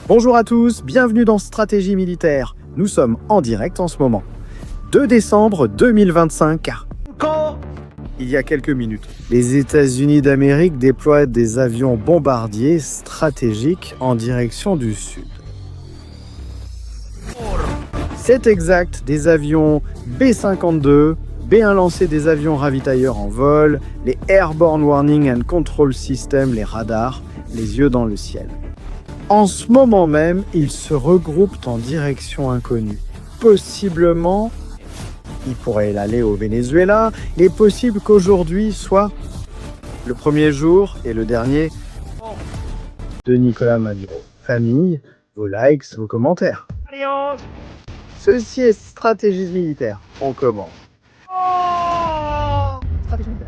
Bonjour à tous, bienvenue dans Stratégie Militaire. Nous sommes en direct en ce moment. 2 décembre 2025, car il y a quelques minutes, les États-Unis d'Amérique déploient des avions bombardiers stratégiques en direction du sud. C'est exact, des avions B-52, B-1 lancés des avions ravitailleurs en vol, les Airborne Warning and Control System, les radars, les yeux dans le ciel. En ce moment même, ils se regroupent en direction inconnue. Possiblement, ils pourraient aller au Venezuela. Il est possible qu'aujourd'hui soit le premier jour et le dernier de Nicolás Maduro. Famille, vos likes, vos commentaires. Ceci est Stratégie Militaire. On commence. Stratégie militaire.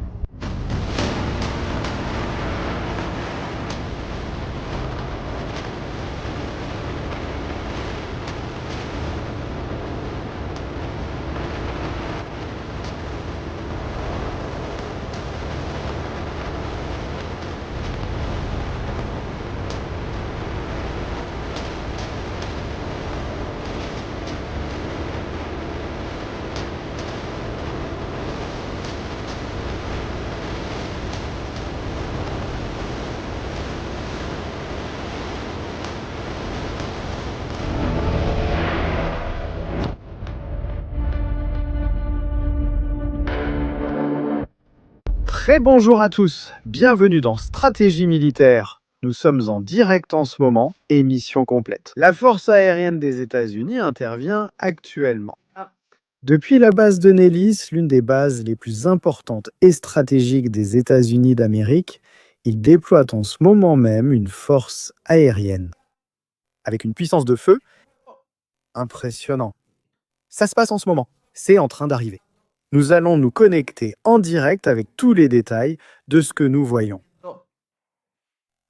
Très bonjour à tous, bienvenue dans Stratégie Militaire. Nous sommes en direct en ce moment, émission complète. La force aérienne des États-Unis intervient actuellement. Depuis la base de Nellis, l'une des bases les plus importantes et stratégiques des États-Unis d'Amérique, ils déploient en ce moment même une force aérienne. Avec une puissance de feu impressionnante. Ça se passe en ce moment, c'est en train d'arriver. Nous allons nous connecter en direct avec tous les détails de ce que nous voyons.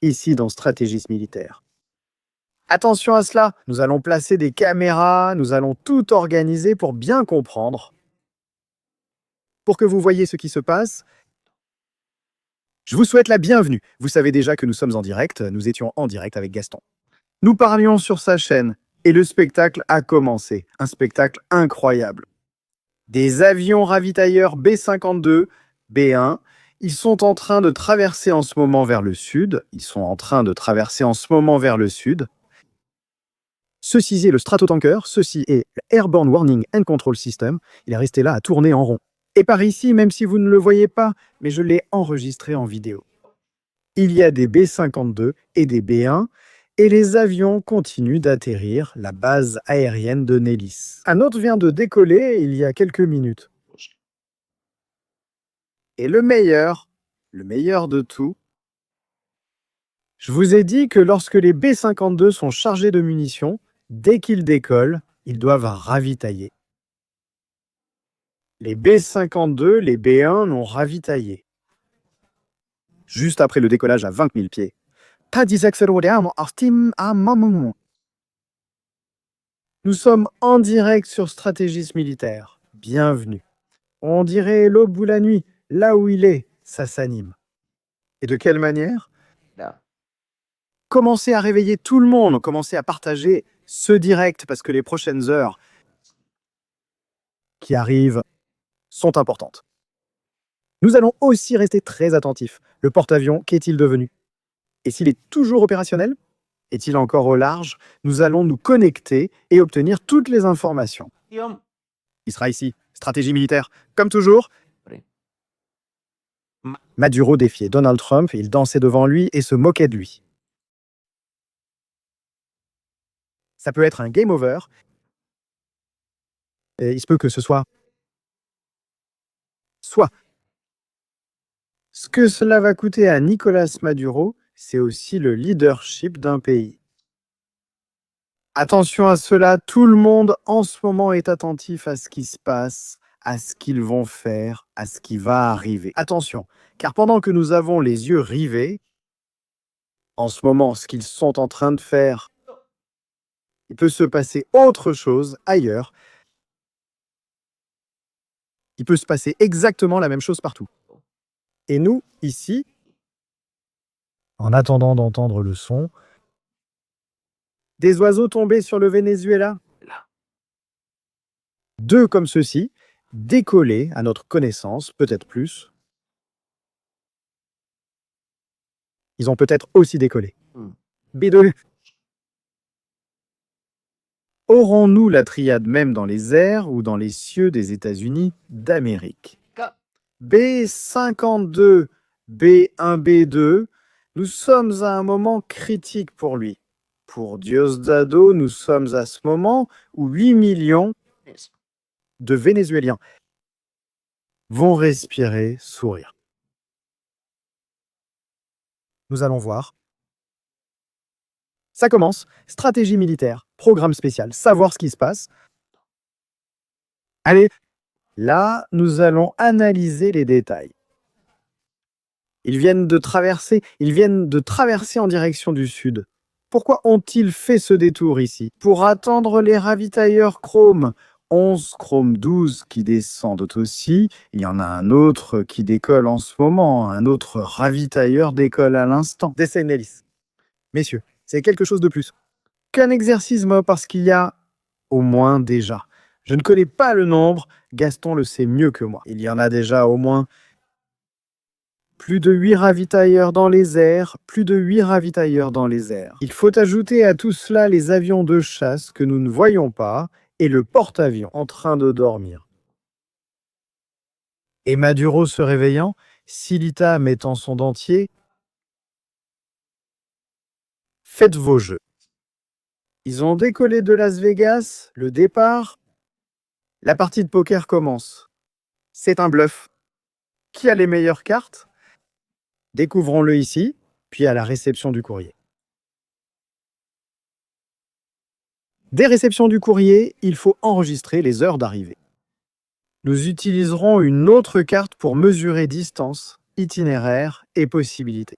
Ici dans Stratégie Militaire. Attention à cela, nous allons placer des caméras, nous allons tout organiser pour bien comprendre. Pour que vous voyez ce qui se passe, je vous souhaite la bienvenue. Vous savez déjà que nous sommes en direct, nous étions en direct avec Gaston. Nous parlions sur sa chaîne et le spectacle a commencé. Un spectacle incroyable. Des avions ravitailleurs B-52, B-1, ils sont en train de traverser en ce moment vers le sud. Ceci est le Stratotanker, ceci est l'Airborne Warning and Control System. Il est resté là à tourner en rond. Et par ici, même si vous ne le voyez pas, mais je l'ai enregistré en vidéo. Il y a des B-52 et des B-1, et les avions continuent d'atterrir la base aérienne de Nellis. Un autre vient de décoller il y a quelques minutes. Et le meilleur de tout, je vous ai dit que lorsque les B-52 sont chargés de munitions, dès qu'ils décollent, ils doivent ravitailler. Les B-52, les B-1 l'ont ravitaillé. Juste après le décollage à 20 000 pieds. Nous sommes en direct sur Stratégie Militaire. Bienvenue. On dirait l'aube ou la nuit, là où il est, ça s'anime. Et de quelle manière? Commencez à réveiller tout le monde, commencez à partager ce direct, parce que les prochaines heures qui arrivent sont importantes. Nous allons aussi rester très attentifs. Le porte-avions, qu'est-il devenu? Et s'il est toujours opérationnel? Est-il encore au large? Nous allons nous connecter et obtenir toutes les informations. Il sera ici, Stratégie Militaire, comme toujours. Maduro défiait Donald Trump, il dansait devant lui et se moquait de lui. Ça peut être un game over. Et il se peut que ce soit ce que cela va coûter à Nicolás Maduro, c'est aussi le leadership d'un pays. Attention à cela, tout le monde en ce moment est attentif à ce qui se passe, à ce qu'ils vont faire, à ce qui va arriver. Attention, car pendant que nous avons les yeux rivés, en ce moment, ce qu'ils sont en train de faire, il peut se passer autre chose ailleurs. Il peut se passer exactement la même chose partout. Et nous, ici, en attendant d'entendre le son, Des oiseaux tombés sur le Venezuela? Là. 2 comme ceci, décollés à notre connaissance, peut-être plus. Ils ont peut-être aussi décollé. B2. Aurons-nous la triade même dans les airs ou dans les cieux des États-Unis d'Amérique? B52, B1, B2, nous sommes à un moment critique pour lui. Pour Diosdado, nous sommes à ce moment où 8 millions de Vénézuéliens vont respirer, sourire. Nous allons voir. Ça commence, stratégie militaire, programme spécial, savoir ce qui se passe. Allez, là, nous allons analyser les détails. Ils viennent de traverser en direction du sud. Pourquoi ont-ils fait ce détour ici? Pour attendre les ravitailleurs Chrome. 11 Chrome 12 qui descendent aussi. Il y en a un autre qui décolle en ce moment. Un autre ravitailleur décolle à l'instant. Descendez-les. Messieurs, c'est quelque chose de plus qu'un exercice, moi, parce qu'il y a au moins déjà. Je ne connais pas le nombre, Gaston le sait mieux que moi. Il y en a déjà au moins plus de 8 ravitailleurs dans les airs, plus de 8 ravitailleurs dans les airs. Il faut ajouter à tout cela les avions de chasse que nous ne voyons pas et le porte-avions en train de dormir. Et Maduro se réveillant, Silita mettant son dentier. Faites vos jeux. Ils ont décollé de Las Vegas, le départ. La partie de poker commence. C'est un bluff. Qui a les meilleures cartes? Découvrons-le ici, puis à la réception du courrier. Dès réception du courrier, il faut enregistrer les heures d'arrivée. Nous utiliserons une autre carte pour mesurer distance, itinéraire et possibilités.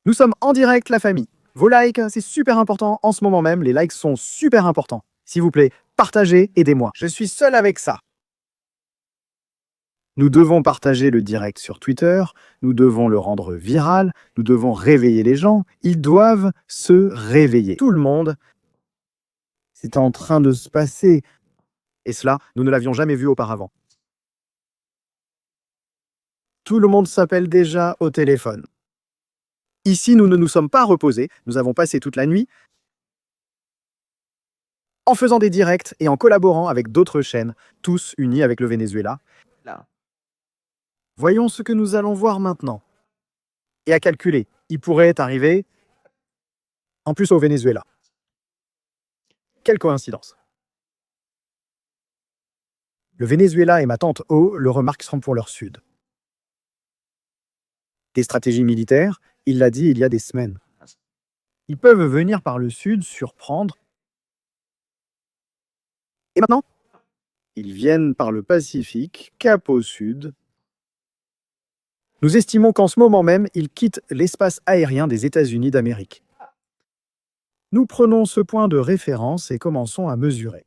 Nous sommes en direct, la famille. Vos likes, c'est super important en ce moment même. Les likes sont super importants. S'il vous plaît, partagez, aidez-moi. Je suis seul avec ça. Nous devons partager le direct sur Twitter, nous devons le rendre viral, nous devons réveiller les gens. Ils doivent se réveiller. Tout le monde, c'est en train de se passer. Et cela, nous ne l'avions jamais vu auparavant. Tout le monde s'appelle déjà au téléphone. Ici, nous ne nous sommes pas reposés, nous avons passé toute la nuit en faisant des directs et en collaborant avec d'autres chaînes, tous unis avec le Venezuela. Là. Voyons ce que nous allons voir maintenant. Et à calculer, il pourrait arriver en plus au Venezuela. Quelle coïncidence. Le Venezuela et ma tante O le remarqueront pour leur sud. Des stratégies militaires, il l'a dit il y a des semaines. Ils peuvent venir par le sud, surprendre. Et maintenant, ils viennent par le Pacifique, cap au sud. Nous estimons qu'en ce moment même, ils quittent l'espace aérien des États-Unis d'Amérique. Nous prenons ce point de référence et commençons à mesurer.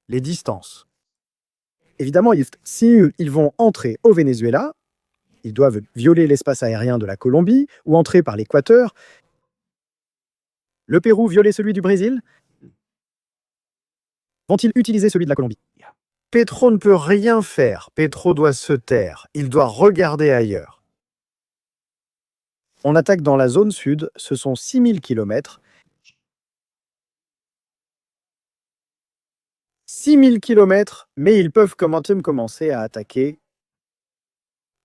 Les distances. Évidemment, si ils vont entrer au Venezuela, ils doivent violer l'espace aérien de la Colombie ou entrer par l'Équateur. Le Pérou violer celui du Brésil? Vont-ils utiliser celui de la Colombie? Petro ne peut rien faire. Petro doit se taire. Il doit regarder ailleurs. On attaque dans la zone sud, ce sont 6000 km. 6000 km, mais ils peuvent commencer à attaquer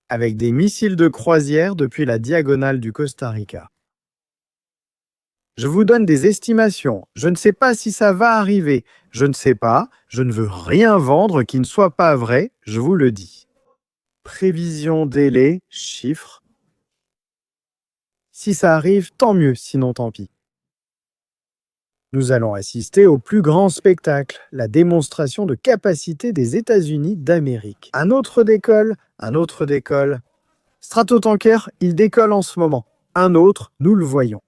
avec des missiles de croisière depuis la diagonale du Costa Rica. Je vous donne des estimations. Je ne sais pas si ça va arriver. Je ne sais pas. Je ne veux rien vendre qui ne soit pas vrai. Je vous le dis. Prévision, délai, chiffres. Si ça arrive, tant mieux. Sinon, tant pis. Nous allons assister au plus grand spectacle, la démonstration de capacité des États-Unis d'Amérique. Un autre décolle, un autre décolle. Stratotanker, il décolle en ce moment. Un autre, nous le voyons.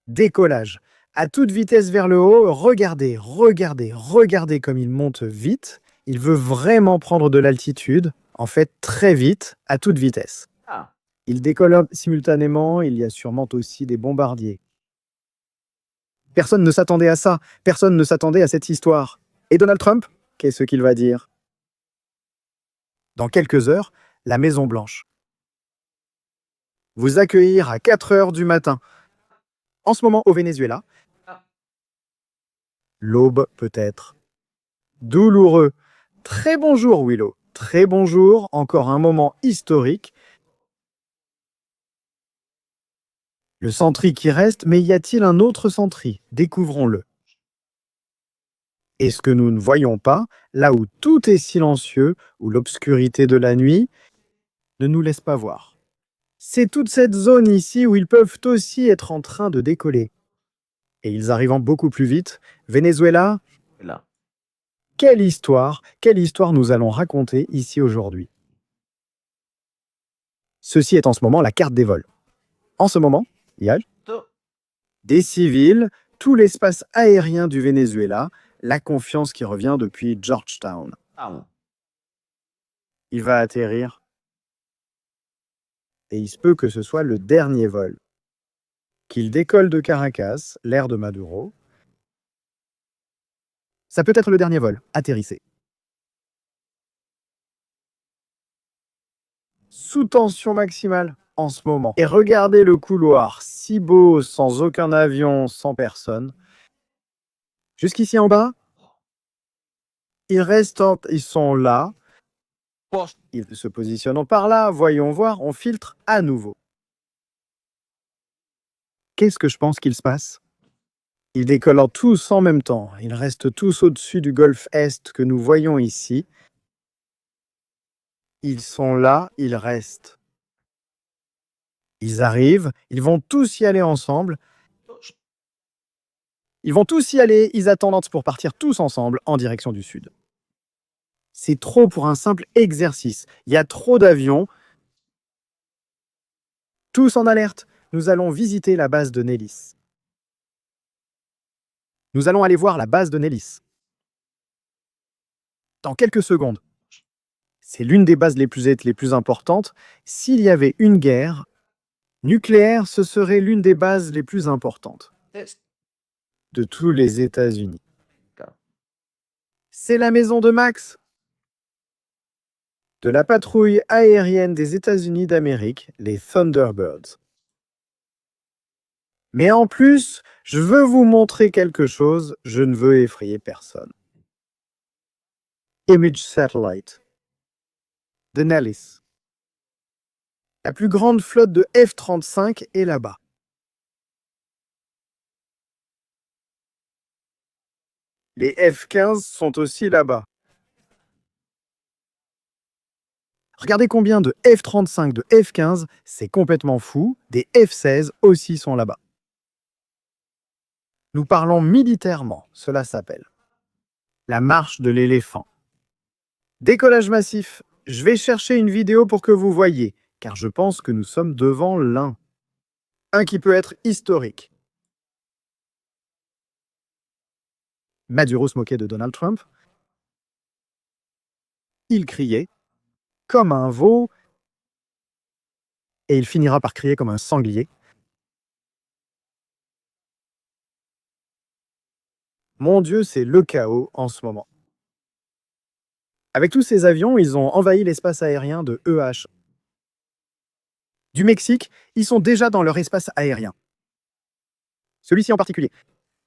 Décollage. À toute vitesse vers le haut, regardez, regardez, regardez comme il monte vite. Il veut vraiment prendre de l'altitude, en fait très vite, à toute vitesse. Ah. Ils décollent simultanément, il y a sûrement aussi des bombardiers. Personne ne s'attendait à ça, personne ne s'attendait à cette histoire. Et Donald Trump, qu'est-ce qu'il va dire? Dans quelques heures, la Maison-Blanche. Vous accueillir à 4 heures du matin. En ce moment, au Venezuela, l'aube peut-être. Douloureux. Très bonjour, Willow. Très bonjour, encore un moment historique. Le Sentry qui reste, mais y a-t-il un autre Sentry? Découvrons-le. Et ce que nous ne voyons pas, là où tout est silencieux, où l'obscurité de la nuit ne nous laisse pas voir. C'est toute cette zone ici où ils peuvent aussi être en train de décoller. Et ils arrivent beaucoup plus vite. Venezuela, Là. quelle histoire nous allons raconter ici aujourd'hui. Ceci est en ce moment la carte des vols. En ce moment, il y a des civils, tout l'espace aérien du Venezuela, la confiance qui revient depuis Georgetown. Il va atterrir. Et il se peut que ce soit le dernier vol. Qu'il décolle de Caracas, l'air de Maduro. Ça peut être le dernier vol. Atterrissez. Sous tension maximale en ce moment. Et regardez le couloir, si beau, sans aucun avion, sans personne. Jusqu'ici en bas, ils sont là. Ils se positionnent par là, voyons voir, on filtre à nouveau. Qu'est-ce que je pense qu'il se passe? Ils décollent tous en même temps. Ils restent tous au-dessus du golfe Est que nous voyons ici. Ils sont là, ils restent. Ils arrivent, ils vont tous y aller ensemble. Ils vont tous y aller, ils attendent pour partir tous ensemble en direction du sud. C'est trop pour un simple exercice. Il y a trop d'avions. Tous en alerte. Nous allons visiter la base de Nellis. Nous allons aller voir la base de Nellis. Dans quelques secondes. C'est l'une des bases les plus importantes. S'il y avait une guerre nucléaire, ce serait l'une des bases les plus importantes de tous les États-Unis. C'est la maison de Max, de la patrouille aérienne des États-Unis d'Amérique, les Thunderbirds. Mais en plus, je veux vous montrer quelque chose, je ne veux effrayer personne. Image Satellite de Nellis. La plus grande flotte de F-35 est là-bas. Les F-15 sont aussi là-bas. Regardez combien de F-35, de F-15, c'est complètement fou. Des F-16 aussi sont là-bas. Nous parlons militairement, cela s'appelle la marche de l'éléphant. Décollage massif. Je vais chercher une vidéo pour que vous voyez, car je pense que nous sommes devant l'un. Un qui peut être historique. Maduro se moquait de Donald Trump. Il criait comme un veau et il finira par crier comme un sanglier. Mon Dieu, c'est le chaos en ce moment. Avec tous ces avions, ils ont envahi l'espace aérien de EH. Du Mexique, ils sont déjà dans leur espace aérien. Celui-ci en particulier.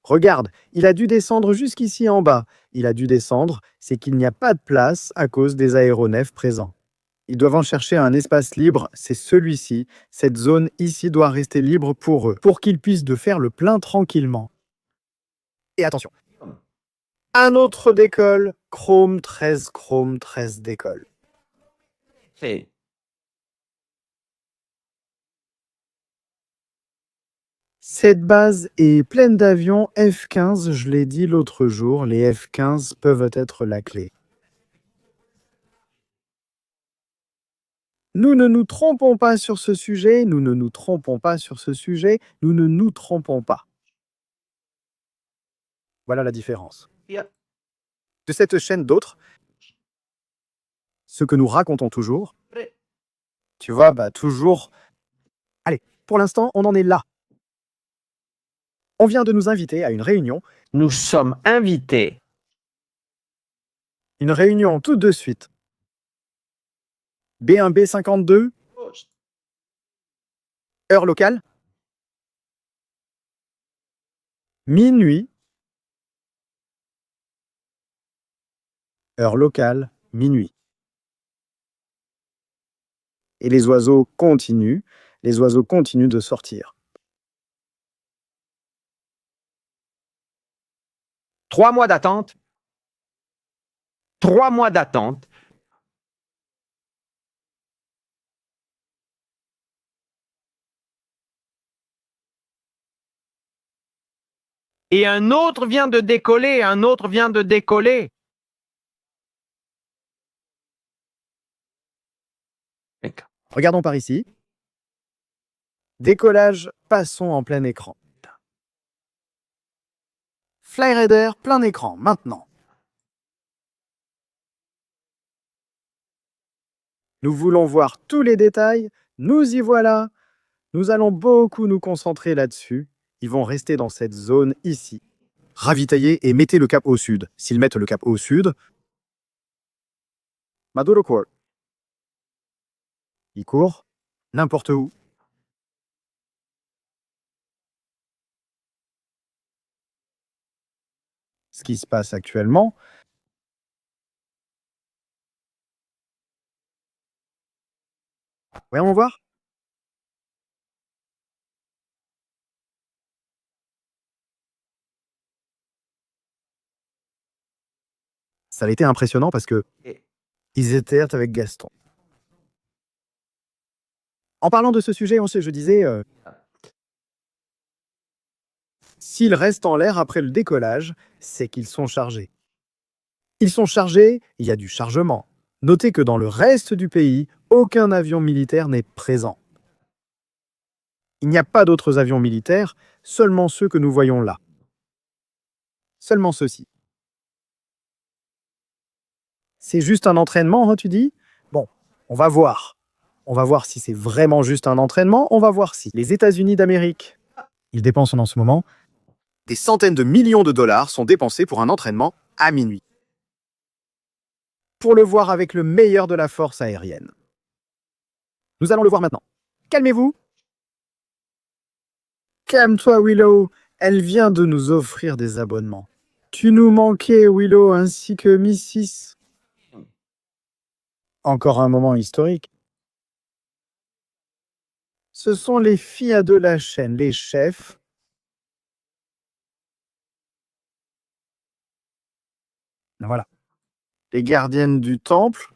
Regarde, il a dû descendre jusqu'ici en bas. Il a dû descendre, c'est qu'il n'y a pas de place à cause des aéronefs présents. Ils doivent en chercher un espace libre, c'est celui-ci. Cette zone ici doit rester libre pour eux, pour qu'ils puissent de faire le plein tranquillement. Et attention, un autre décolle, Chrome 13 décolle. Sí. Cette base est pleine d'avions F-15, je l'ai dit l'autre jour, les F-15 peuvent être la clé. Nous ne nous trompons pas sur ce sujet, nous ne nous trompons pas sur ce sujet, nous ne nous trompons pas. Voilà la différence. Yeah. De cette chaîne d'autres, ce que nous racontons toujours, tu vois, toujours Pour l'instant, on en est là. On vient de nous inviter à une réunion. Nous sommes invités. Une réunion tout de suite. B1, B52, heure locale. Minuit. Heure locale, minuit. Et les oiseaux continuent de sortir. 3 mois d'attente. 3 mois d'attente. Et un autre vient de décoller, un autre vient de décoller. Regardons par ici. Décollage, passons en plein écran. Flyraider, plein écran, maintenant. Nous voulons voir tous les détails. Nous y voilà. Nous allons beaucoup nous concentrer là-dessus. Ils vont rester dans cette zone ici. Ravitaillez et mettez le cap au sud. S'ils mettent le cap au sud, Maduro court. Il court n'importe où. Ce qui se passe actuellement, voyons voir. Ça a été impressionnant parce que ils étaient avec Gaston. En parlant de ce sujet, je disais, s'ils restent en l'air après le décollage, c'est qu'ils sont chargés. Ils sont chargés, il y a du chargement. Notez que dans le reste du pays, aucun avion militaire n'est présent. Il n'y a pas d'autres avions militaires, seulement ceux que nous voyons là. Seulement ceux-ci. C'est juste un entraînement, hein, tu dis? Bon, on va voir. On va voir si c'est vraiment juste un entraînement. On va voir si les États-Unis d'Amérique, ils dépensent en ce moment, des centaines de millions de dollars sont dépensés pour un entraînement à minuit. Pour le voir avec le meilleur de la force aérienne. Nous allons le voir maintenant. Calmez-vous. Calme-toi, Willow. Elle vient de nous offrir des abonnements. Tu nous manquais, Willow, ainsi que Mrs. Encore un moment historique. Ce sont les filles de la chaîne, les chefs. Voilà. Les gardiennes du temple.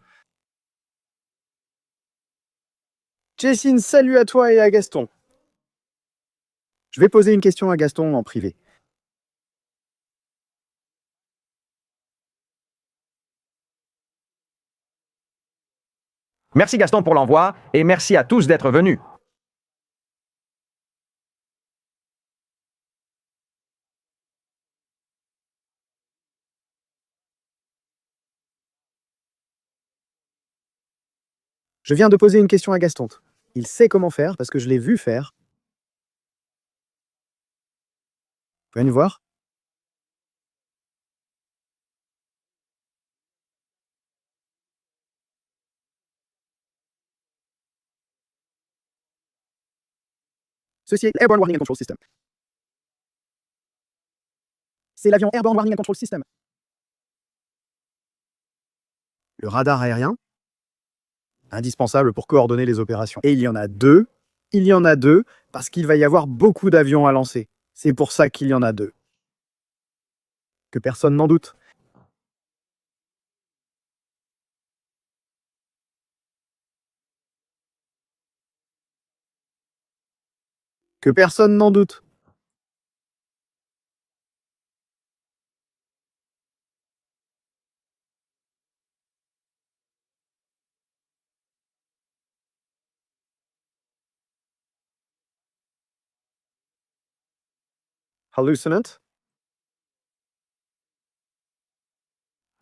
Jessine, salut à toi et à Gaston. Je vais poser une question à Gaston en privé. Merci Gaston pour l'envoi et merci à tous d'être venus. Je viens de poser une question à Gaston. Il sait comment faire parce que je l'ai vu faire. Vous pouvez nous voir? Ceci est l'Airborne Warning and Control System. C'est l'avion Airborne Warning and Control System. Le radar aérien, indispensable pour coordonner les opérations. Et il y en a deux. Il y en a deux parce qu'il va y avoir beaucoup d'avions à lancer. C'est pour ça qu'il y en a deux. Que personne n'en doute. Que personne n'en doute. Hallucinant.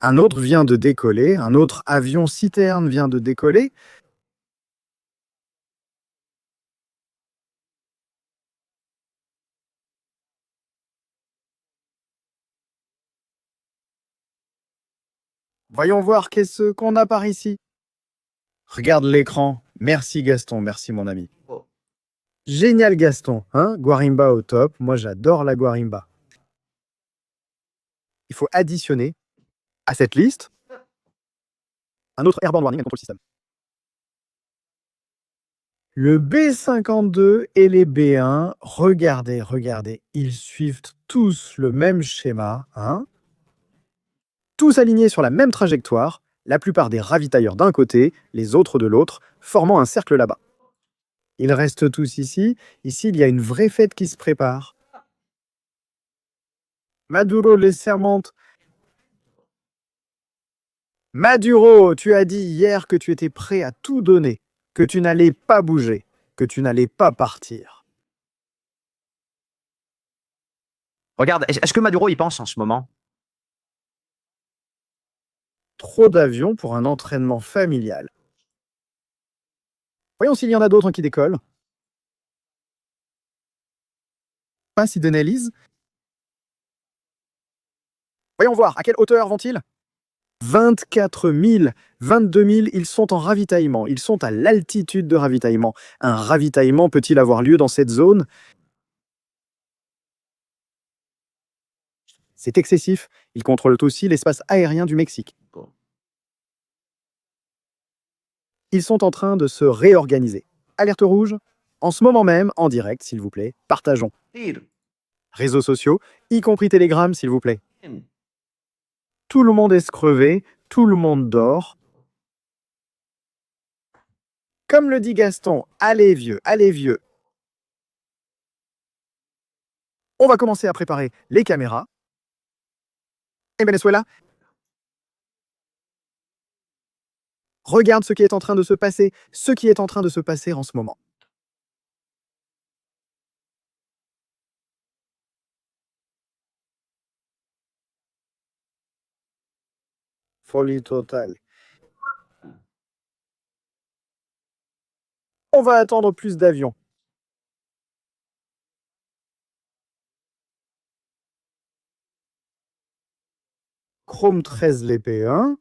Un autre vient de décoller, un autre avion citerne vient de décoller. Voyons voir qu'est-ce qu'on a par ici. Regarde l'écran. Merci Gaston, merci mon ami. Génial Gaston, hein? Guarimba au top. Moi j'adore la Guarimba. Il faut additionner à cette liste un autre airborne warning and control system. Le B52 et les B1, regardez, regardez, ils suivent tous le même schéma, hein? Tous alignés sur la même trajectoire, la plupart des ravitailleurs d'un côté, les autres de l'autre, formant un cercle là-bas. Ils restent tous ici. Ici, il y a une vraie fête qui se prépare. Maduro les sermente. Maduro, tu as dit hier que tu étais prêt à tout donner, que tu n'allais pas bouger, que tu n'allais pas partir. Regarde, est-ce que Maduro y pense en ce moment? Trop d'avions pour un entraînement familial. Voyons s'il y en a d'autres qui décollent. Pas si d'analyse. Voyons voir, à quelle hauteur vont-ils? 24 000, 22 000, ils sont en ravitaillement, ils sont à l'altitude de ravitaillement. Un ravitaillement peut-il avoir lieu dans cette zone? C'est excessif, ils contrôlent aussi l'espace aérien du Mexique. Ils sont en train de se réorganiser. Alerte rouge, en ce moment même, en direct, s'il vous plaît, partageons. Réseaux sociaux, y compris Telegram, s'il vous plaît. Tout le monde est crevé, tout le monde dort. Comme le dit Gaston, allez vieux, allez vieux. On va commencer à préparer les caméras. Et Venezuela, regarde ce qui est en train de se passer, ce qui est en train de se passer en ce moment. Folie totale. On va attendre plus d'avions. Chrome 13 les P1.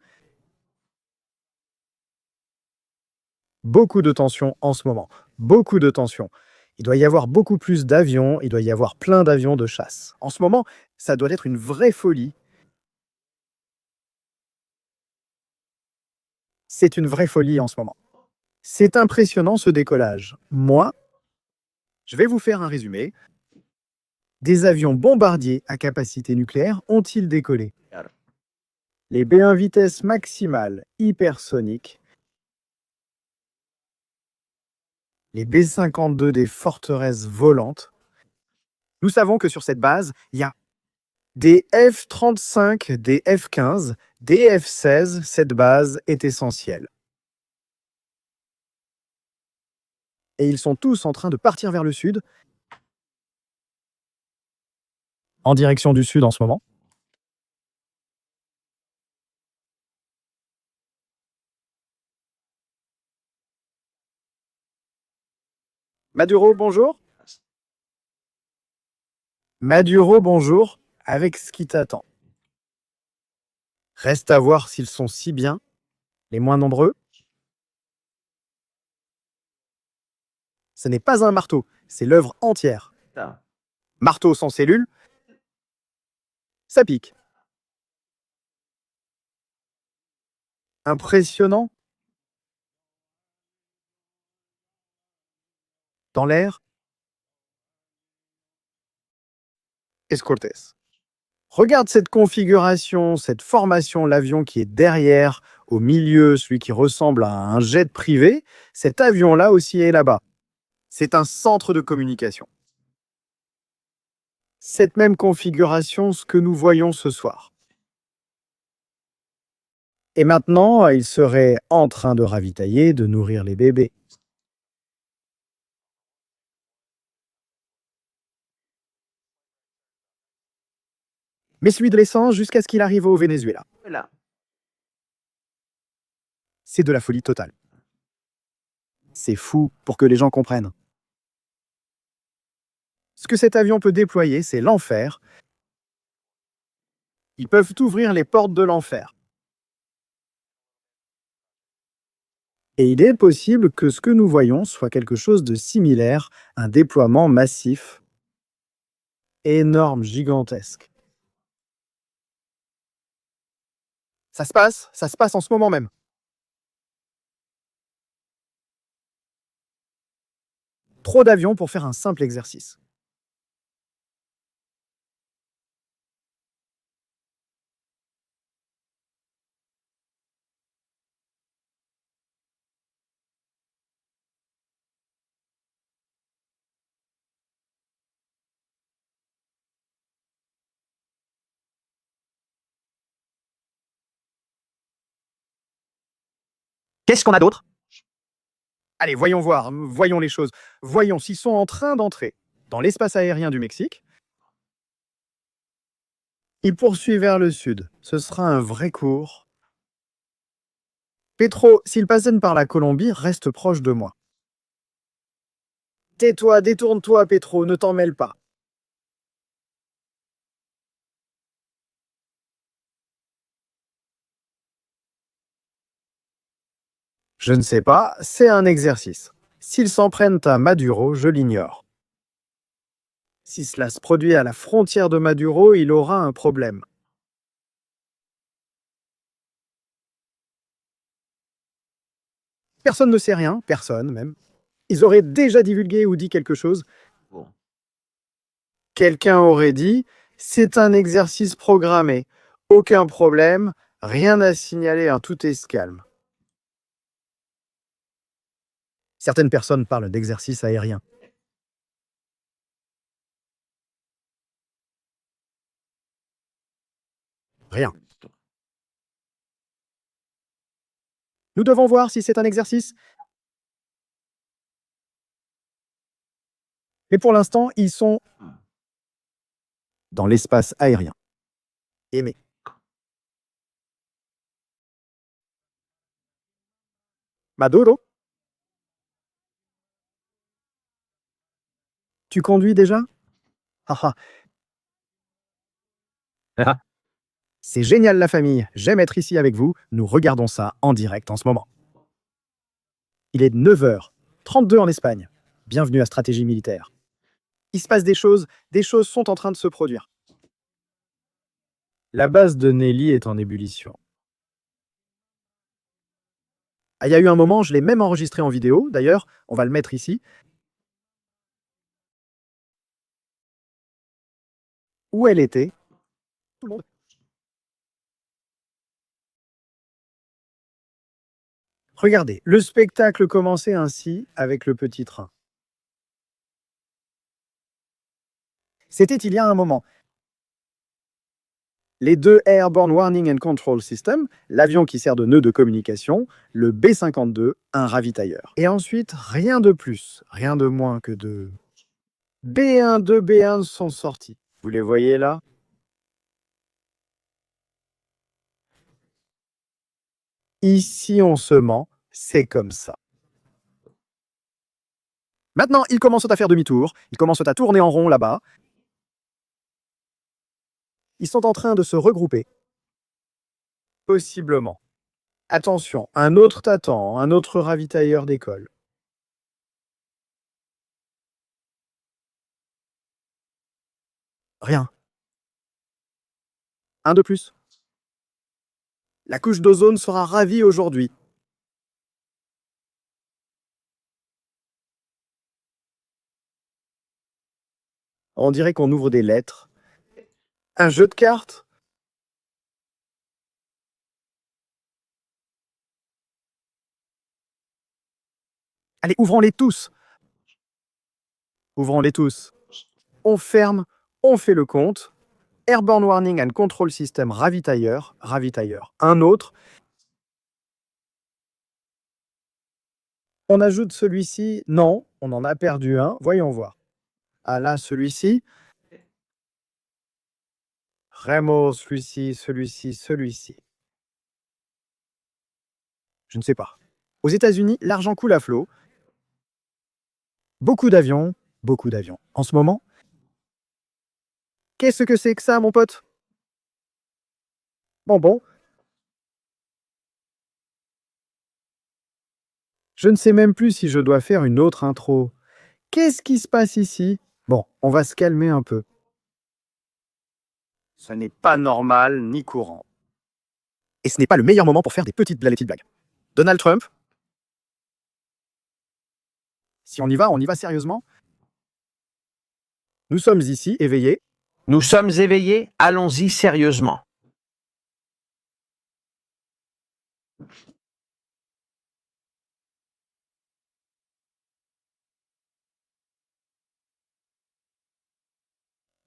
Beaucoup de tension en ce moment. Beaucoup de tension. Il doit y avoir beaucoup plus d'avions, il doit y avoir plein d'avions de chasse. En ce moment, ça doit être une vraie folie. C'est une vraie folie en ce moment. C'est impressionnant ce décollage. Moi, je vais vous faire un résumé. Des avions bombardiers à capacité nucléaire ont-ils décollé? Les B1 vitesse maximale hypersonique, les B-52 des forteresses volantes. Nous savons que sur cette base, il y a des F-35, des F-15, des F-16. Cette base est essentielle. Et ils sont tous en train de partir vers le sud, en direction du sud en ce moment. Maduro, bonjour. Maduro, bonjour, avec ce qui t'attend. Reste à voir s'ils sont si bien, les moins nombreux. Ce n'est pas un marteau, c'est l'œuvre entière. Marteau sans cellule, ça pique. Impressionnant. Dans l'air, Escortes. Regarde cette configuration, cette formation, l'avion qui est derrière, au milieu, celui qui ressemble à un jet privé. Cet avion-là aussi est là-bas. C'est un centre de communication. Cette même configuration, ce que nous voyons ce soir. Et maintenant, il serait en train de ravitailler, de nourrir les bébés. Mais celui de l'essence jusqu'à ce qu'il arrive au Venezuela. C'est de la folie totale. C'est fou pour que les gens comprennent. Ce que cet avion peut déployer, c'est l'enfer. Ils peuvent ouvrir les portes de l'enfer. Et il est possible que ce que nous voyons soit quelque chose de similaire, un déploiement massif, énorme, gigantesque. Ça se passe en ce moment même. Trop d'avions pour faire un simple exercice. Qu'est-ce qu'on a d'autre? Allez, voyons voir, voyons les choses. Voyons s'ils sont en train d'entrer dans l'espace aérien du Mexique. Ils poursuivent vers le sud. Ce sera un vrai cours. Petro, s'ils passent par la Colombie, reste proche de moi. Tais-toi, détourne-toi, Petro, ne t'en mêle pas. Je ne sais pas, c'est un exercice. S'ils s'en prennent à Maduro, je l'ignore. Si cela se produit à la frontière de Maduro, il aura un problème. Personne ne sait rien, personne même. Ils auraient déjà divulgué ou dit quelque chose. Bon. Quelqu'un aurait dit, c'est un exercice programmé. Aucun problème, rien à signaler, tout est calme. Certaines personnes parlent d'exercice aérien. Rien. Nous devons voir si c'est un exercice. Mais pour l'instant, ils sont dans l'espace aérien. Aimé. Maduro, tu conduis déjà? Haha, Ah, c'est génial la famille. J'aime être ici avec vous. Nous regardons ça en direct en ce moment. Il est 9h32 en Espagne. Bienvenue à Stratégie Militaire. Il se passe des choses sont en train de se produire. La base de Nelly est en ébullition. Ah, il y a eu un moment, je l'ai même enregistré en vidéo, d'ailleurs, on va le mettre ici. Où elle était. Tout le monde. Regardez, le spectacle commençait ainsi avec le petit train. C'était il y a un moment. Les deux Airborne Warning and Control System, l'avion qui sert de nœud de communication, le B-52, un ravitailleur. Et ensuite, rien de plus, rien de moins que de... B1, 2 B1 sont sortis. Vous les voyez là? Ici, on se ment, c'est comme ça. Maintenant, ils commencent à faire demi-tour, ils commencent à tourner en rond là-bas. Ils sont en train de se regrouper. Possiblement. Attention, un autre t'attend, un autre ravitailleur d'école. Rien. Un de plus. La couche d'ozone sera ravie aujourd'hui. On dirait qu'on ouvre des lettres. Un jeu de cartes? Allez, ouvrons-les tous. Ouvrons-les tous. On ferme, on fait le compte. Airborne Warning and Control System ravitailleur, ravitailleur. Un autre. On ajoute celui-ci. Non, on en a perdu un. Voyons voir. Ah là, celui-ci. Vraiment, celui-ci, celui-ci, celui-ci. Je ne sais pas. Aux États-Unis, l'argent coule à flot. Beaucoup d'avions, beaucoup d'avions. En ce moment, qu'est-ce que c'est que ça, mon pote? Bon, Je ne sais même plus si je dois faire une autre intro. Qu'est-ce qui se passe ici? Bon, on va se calmer un peu. Ce n'est pas normal ni courant. Et ce n'est pas le meilleur moment pour faire des petites blagues. Donald Trump? Si on y va sérieusement? Nous sommes ici éveillés. Nous sommes éveillés, allons-y sérieusement.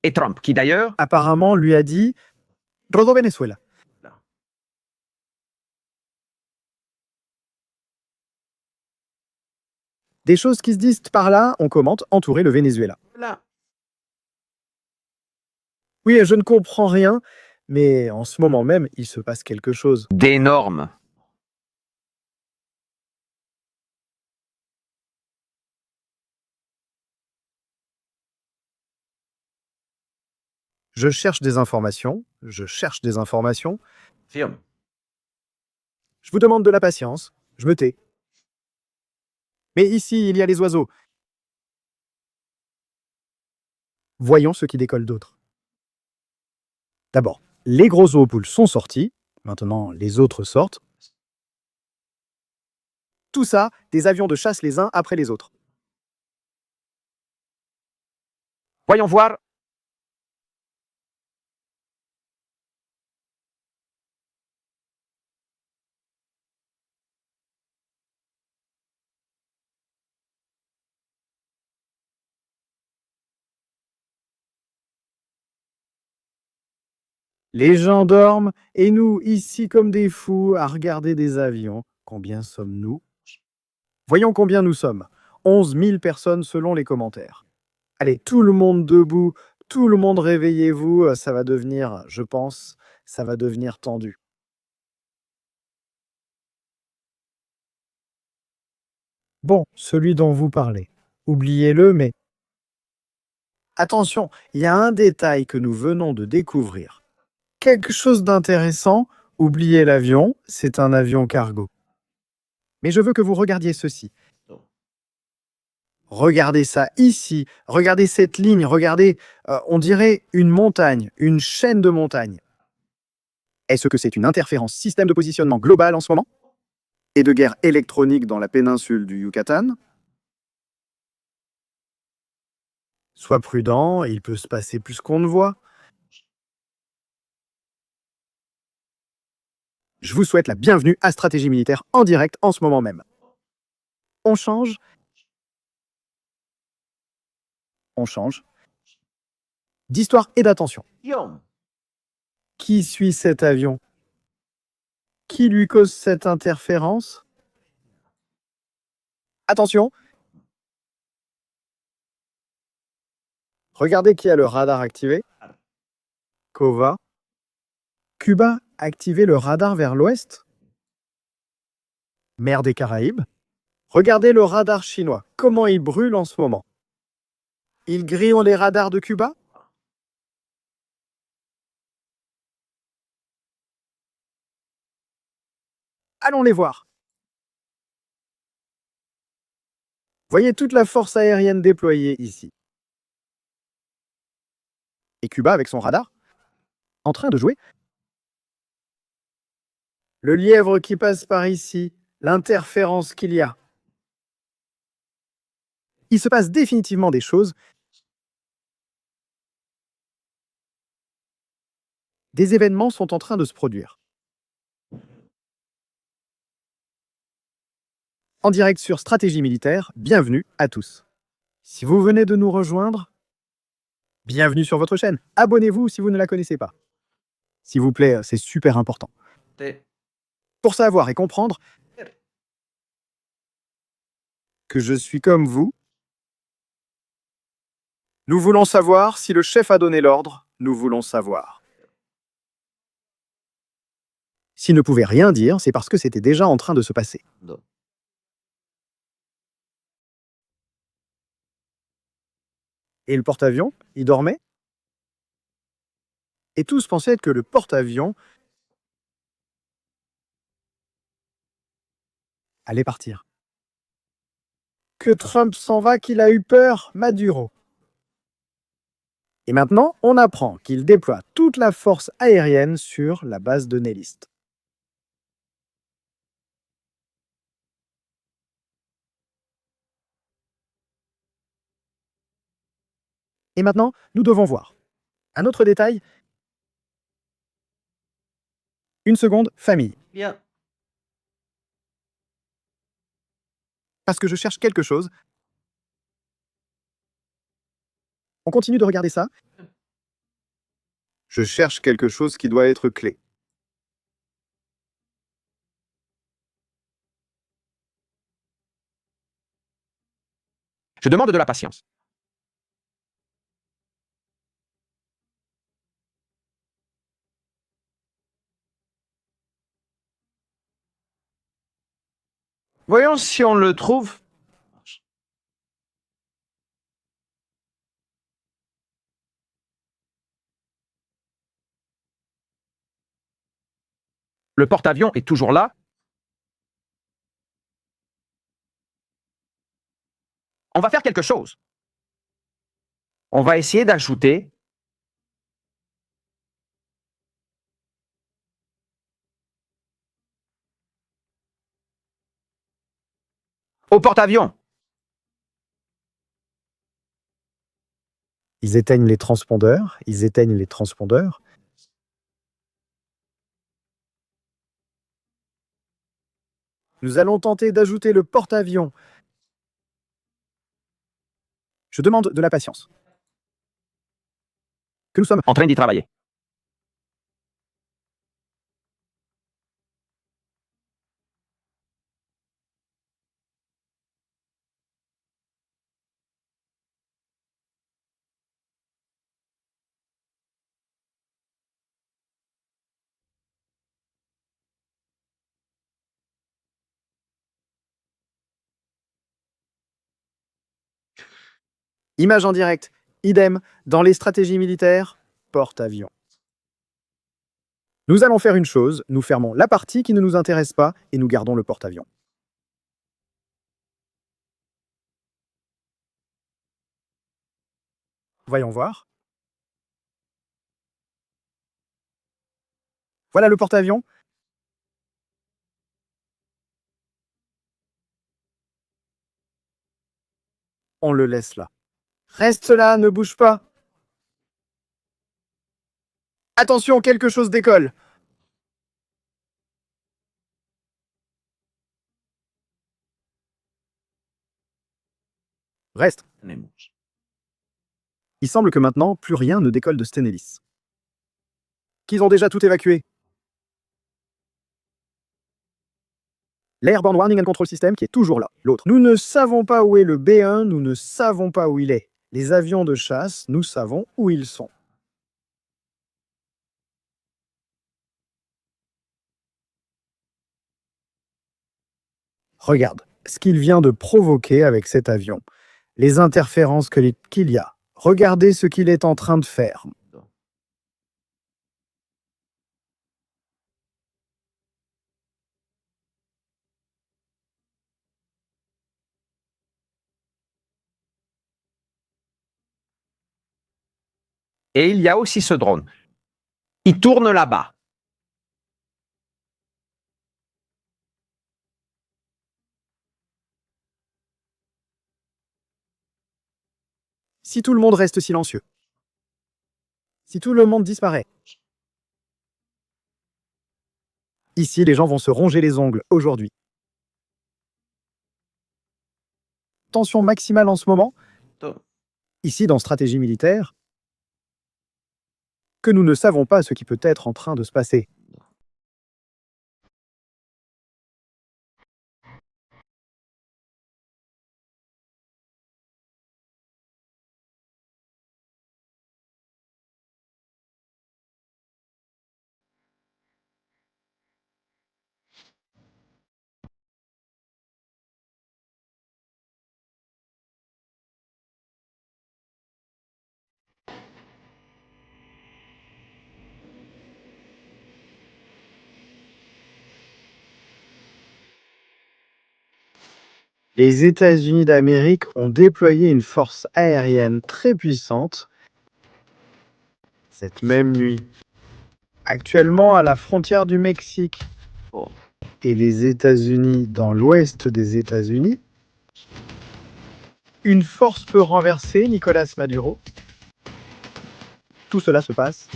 Et Trump, qui d'ailleurs, Apparemment, lui a dit Rodo Venezuela. Des choses qui se disent par là, on commente entourer le Venezuela. là, Oui, je ne comprends rien, mais en ce moment même, il se passe quelque chose. d'énormes. Je cherche des informations. Firme. Je vous demande de la patience. Je me tais. Mais ici, il y a les oiseaux. Voyons ce qui décolle d'autre. D'abord, les gros oopouls sont sortis. Maintenant, les autres sortent. Tout ça, des avions de chasse les uns après les autres. Voyons voir. Les gens dorment et nous, ici comme des fous, à regarder des avions. Combien sommes-nous? Voyons combien nous sommes. 11 000 personnes selon les commentaires. Allez, tout le monde debout, tout le monde réveillez-vous, ça va devenir, je pense, ça va devenir tendu. Bon, celui dont vous parlez. Oubliez-le, mais... Attention, il y a un détail que nous venons de découvrir. Quelque chose d'intéressant, oubliez l'avion, c'est un avion cargo. Mais je veux que vous regardiez ceci. Regardez ça ici, regardez cette ligne, regardez, on dirait une montagne, une chaîne de montagnes. Est-ce que c'est une interférence système de positionnement global en ce moment? Et de guerre électronique dans la péninsule du Yucatan? Sois prudent, il peut se passer plus qu'on ne voit. Je vous souhaite la bienvenue à Stratégie Militaire en direct en ce moment même. On change. On change. D'histoire et d'attention. Guillaume. Qui suit cet avion? Qui lui cause cette interférence? Attention. Regardez qui a le radar activé. Cova. Cuba, activez le radar vers l'ouest. Mer des Caraïbes. Regardez le radar chinois. Comment il brûle en ce moment. Ils grillent les radars de Cuba? Allons les voir. Voyez toute la force aérienne déployée ici. Et Cuba avec son radar, en train de jouer. Le lièvre qui passe par ici, l'interférence qu'il y a. Il se passe définitivement des choses. Des événements sont en train de se produire. En direct sur Stratégie Militaire, bienvenue à tous. Si vous venez de nous rejoindre, bienvenue sur votre chaîne. Abonnez-vous si vous ne la connaissez pas. S'il vous plaît, c'est super important. Pour savoir et comprendre que je suis comme vous, nous voulons savoir si le chef a donné l'ordre, nous voulons savoir. S'il ne pouvait rien dire, c'est parce que c'était déjà en train de se passer. Non. Et le porte-avions, il dormait? Et tous pensaient que le porte-avions allait partir. que Trump s'en va, qu'il a eu peur, Maduro. Et maintenant, on apprend qu'il déploie toute la force aérienne sur la base de Nelist. Et maintenant, nous devons voir. Un autre détail. Une seconde, famille. Bien. Parce que je cherche quelque chose. On continue de regarder ça. Je cherche quelque chose qui doit être clé. Je demande de la patience. Voyons si on le trouve. Le porte-avions est toujours là. On va faire quelque chose. On va essayer d'ajouter au porte-avions. Ils éteignent les transpondeurs, ils éteignent les transpondeurs. Nous allons tenter d'ajouter le porte-avions. Je demande de la patience. Que nous sommes En train d'y travailler. Image en direct. Idem, dans les stratégies militaires, porte-avions. Nous allons faire une chose, nous fermons la partie qui ne nous intéresse pas et nous gardons le porte-avions. Voyons voir. Voilà le porte-avions. On le laisse là. Reste là, ne bouge pas. Attention, quelque chose décolle. Reste. Il semble que maintenant, plus rien ne décolle de Stenelis. Qu'ils ont déjà tout évacué. L'Airborne Warning and Control System qui est toujours là, l'autre. Nous ne savons pas où est le B1, nous ne savons pas où il est. Les avions de chasse, nous savons où ils sont. Regarde ce qu'il vient de provoquer avec cet avion. Les interférences qu'il y a. Regardez ce qu'il est en train de faire. Et il y a aussi ce drone. Il tourne là-bas. Si tout le monde reste silencieux. Si tout le monde disparaît. Ici, les gens vont se ronger les ongles aujourd'hui. Tension maximale en ce moment. Ici, dans stratégie militaire, que nous ne savons pas ce qui peut être en train de se passer. Les États-Unis d'Amérique ont déployé une force aérienne très puissante cette même nuit. Actuellement, à la frontière du Mexique et les États-Unis, dans l'ouest des États-Unis, une force peut renverser Nicolas Maduro. Tout cela se passe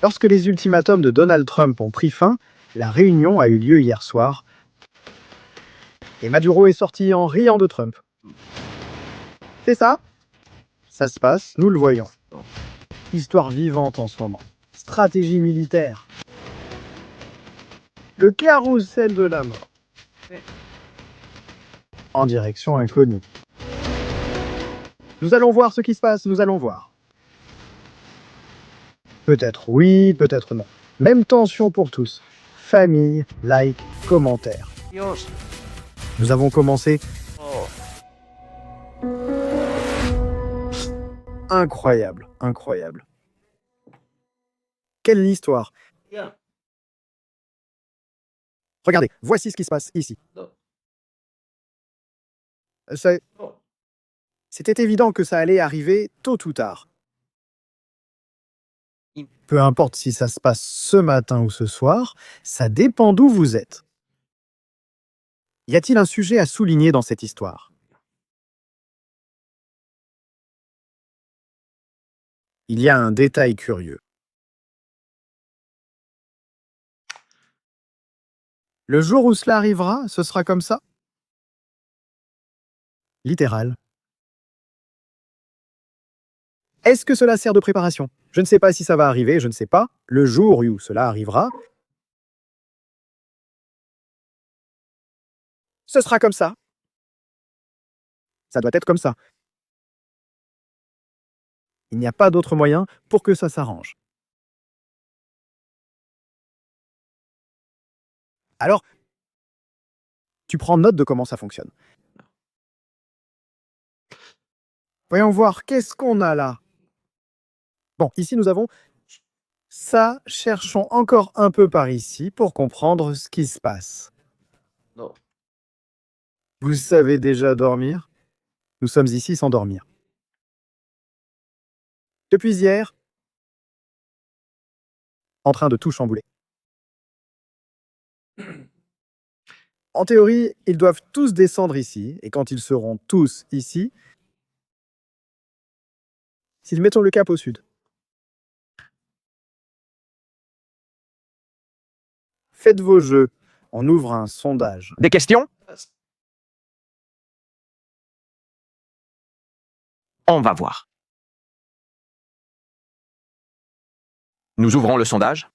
lorsque les ultimatums de Donald Trump ont pris fin. La réunion a eu lieu hier soir et Maduro est sorti en riant de Trump. C'est ça? Ça se passe, nous le voyons. Histoire vivante en ce moment. Stratégie militaire. Le carrousel de la mort. En direction inconnue. Nous allons voir ce qui se passe, nous allons voir. Peut-être oui, peut-être non. Même tension pour tous. Famille, like, commentaires. Nous avons commencé. Incroyable, incroyable. Quelle histoire. Regardez, voici ce qui se passe ici. C'était évident que ça allait arriver tôt ou tard. Peu importe si ça se passe ce matin ou ce soir, ça dépend d'où vous êtes. Y a-t-il un sujet à souligner dans cette histoire? Il y a un détail curieux. Le jour où cela arrivera, ce sera comme ça? Littéral. Est-ce que cela sert de préparation? Je ne sais pas si ça va arriver, je ne sais pas. Le jour où cela arrivera, ce sera comme ça. Ça doit être comme ça. Il n'y a pas d'autre moyen pour que ça s'arrange. Alors, tu prends note de comment ça fonctionne. Voyons voir, qu'est-ce qu'on a là? Bon, ici nous avons ça. Cherchons encore un peu par ici pour comprendre ce qui se passe. Non. Vous savez déjà dormir? Nous sommes ici sans dormir. Depuis hier, en train de tout chambouler. En théorie, ils doivent tous descendre ici, et quand ils seront tous ici, s'ils mettent le cap au sud. Faites vos jeux. On ouvre un sondage. Des questions? On va voir. Nous ouvrons le sondage.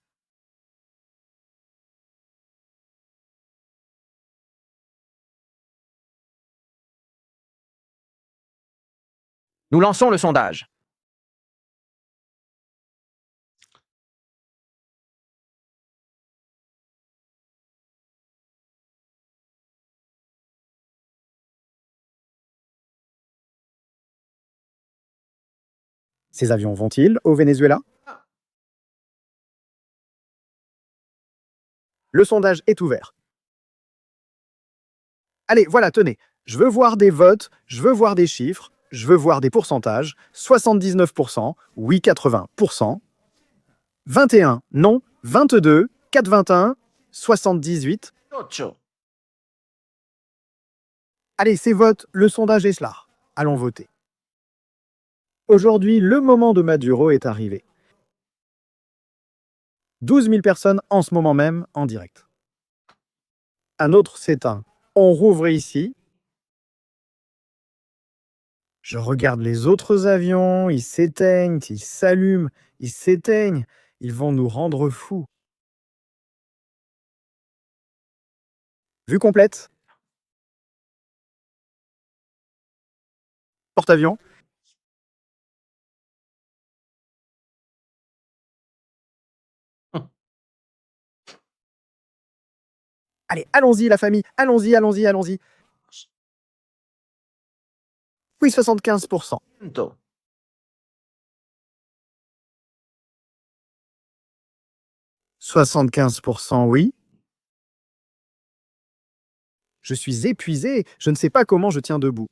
Nous lançons le sondage. Ces avions vont-ils au Venezuela? Le sondage est ouvert. Allez, voilà, tenez. Je veux voir des votes, je veux voir des chiffres, je veux voir des pourcentages. 79%, oui 80%. 21, non. 22, 421, 78. Allez, ces votes, le sondage est là. Allons voter. Aujourd'hui, le moment de Maduro est arrivé. 12 000 personnes en ce moment même en direct. Un autre s'éteint. On rouvre ici. Je regarde les autres avions, ils s'éteignent, ils s'allument, ils s'éteignent. Ils vont nous rendre fous. Vue complète. Porte-avions. Allez, allons-y la famille, allons-y, allons-y, allons-y. Oui, 75%. 75% oui. Je suis épuisé, je ne sais pas comment je tiens debout.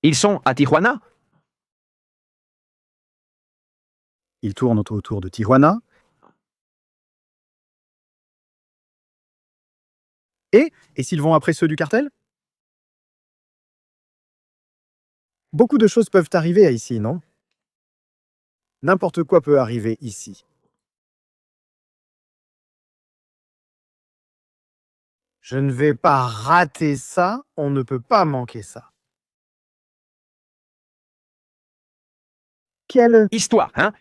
Ils sont à Tijuana? Ils tournent autour de Tijuana. Et s'ils vont après ceux du cartel? Beaucoup de choses peuvent arriver ici, non? N'importe quoi peut arriver ici. Je ne vais pas rater ça, on ne peut pas manquer ça. Quelle Histoire, hein?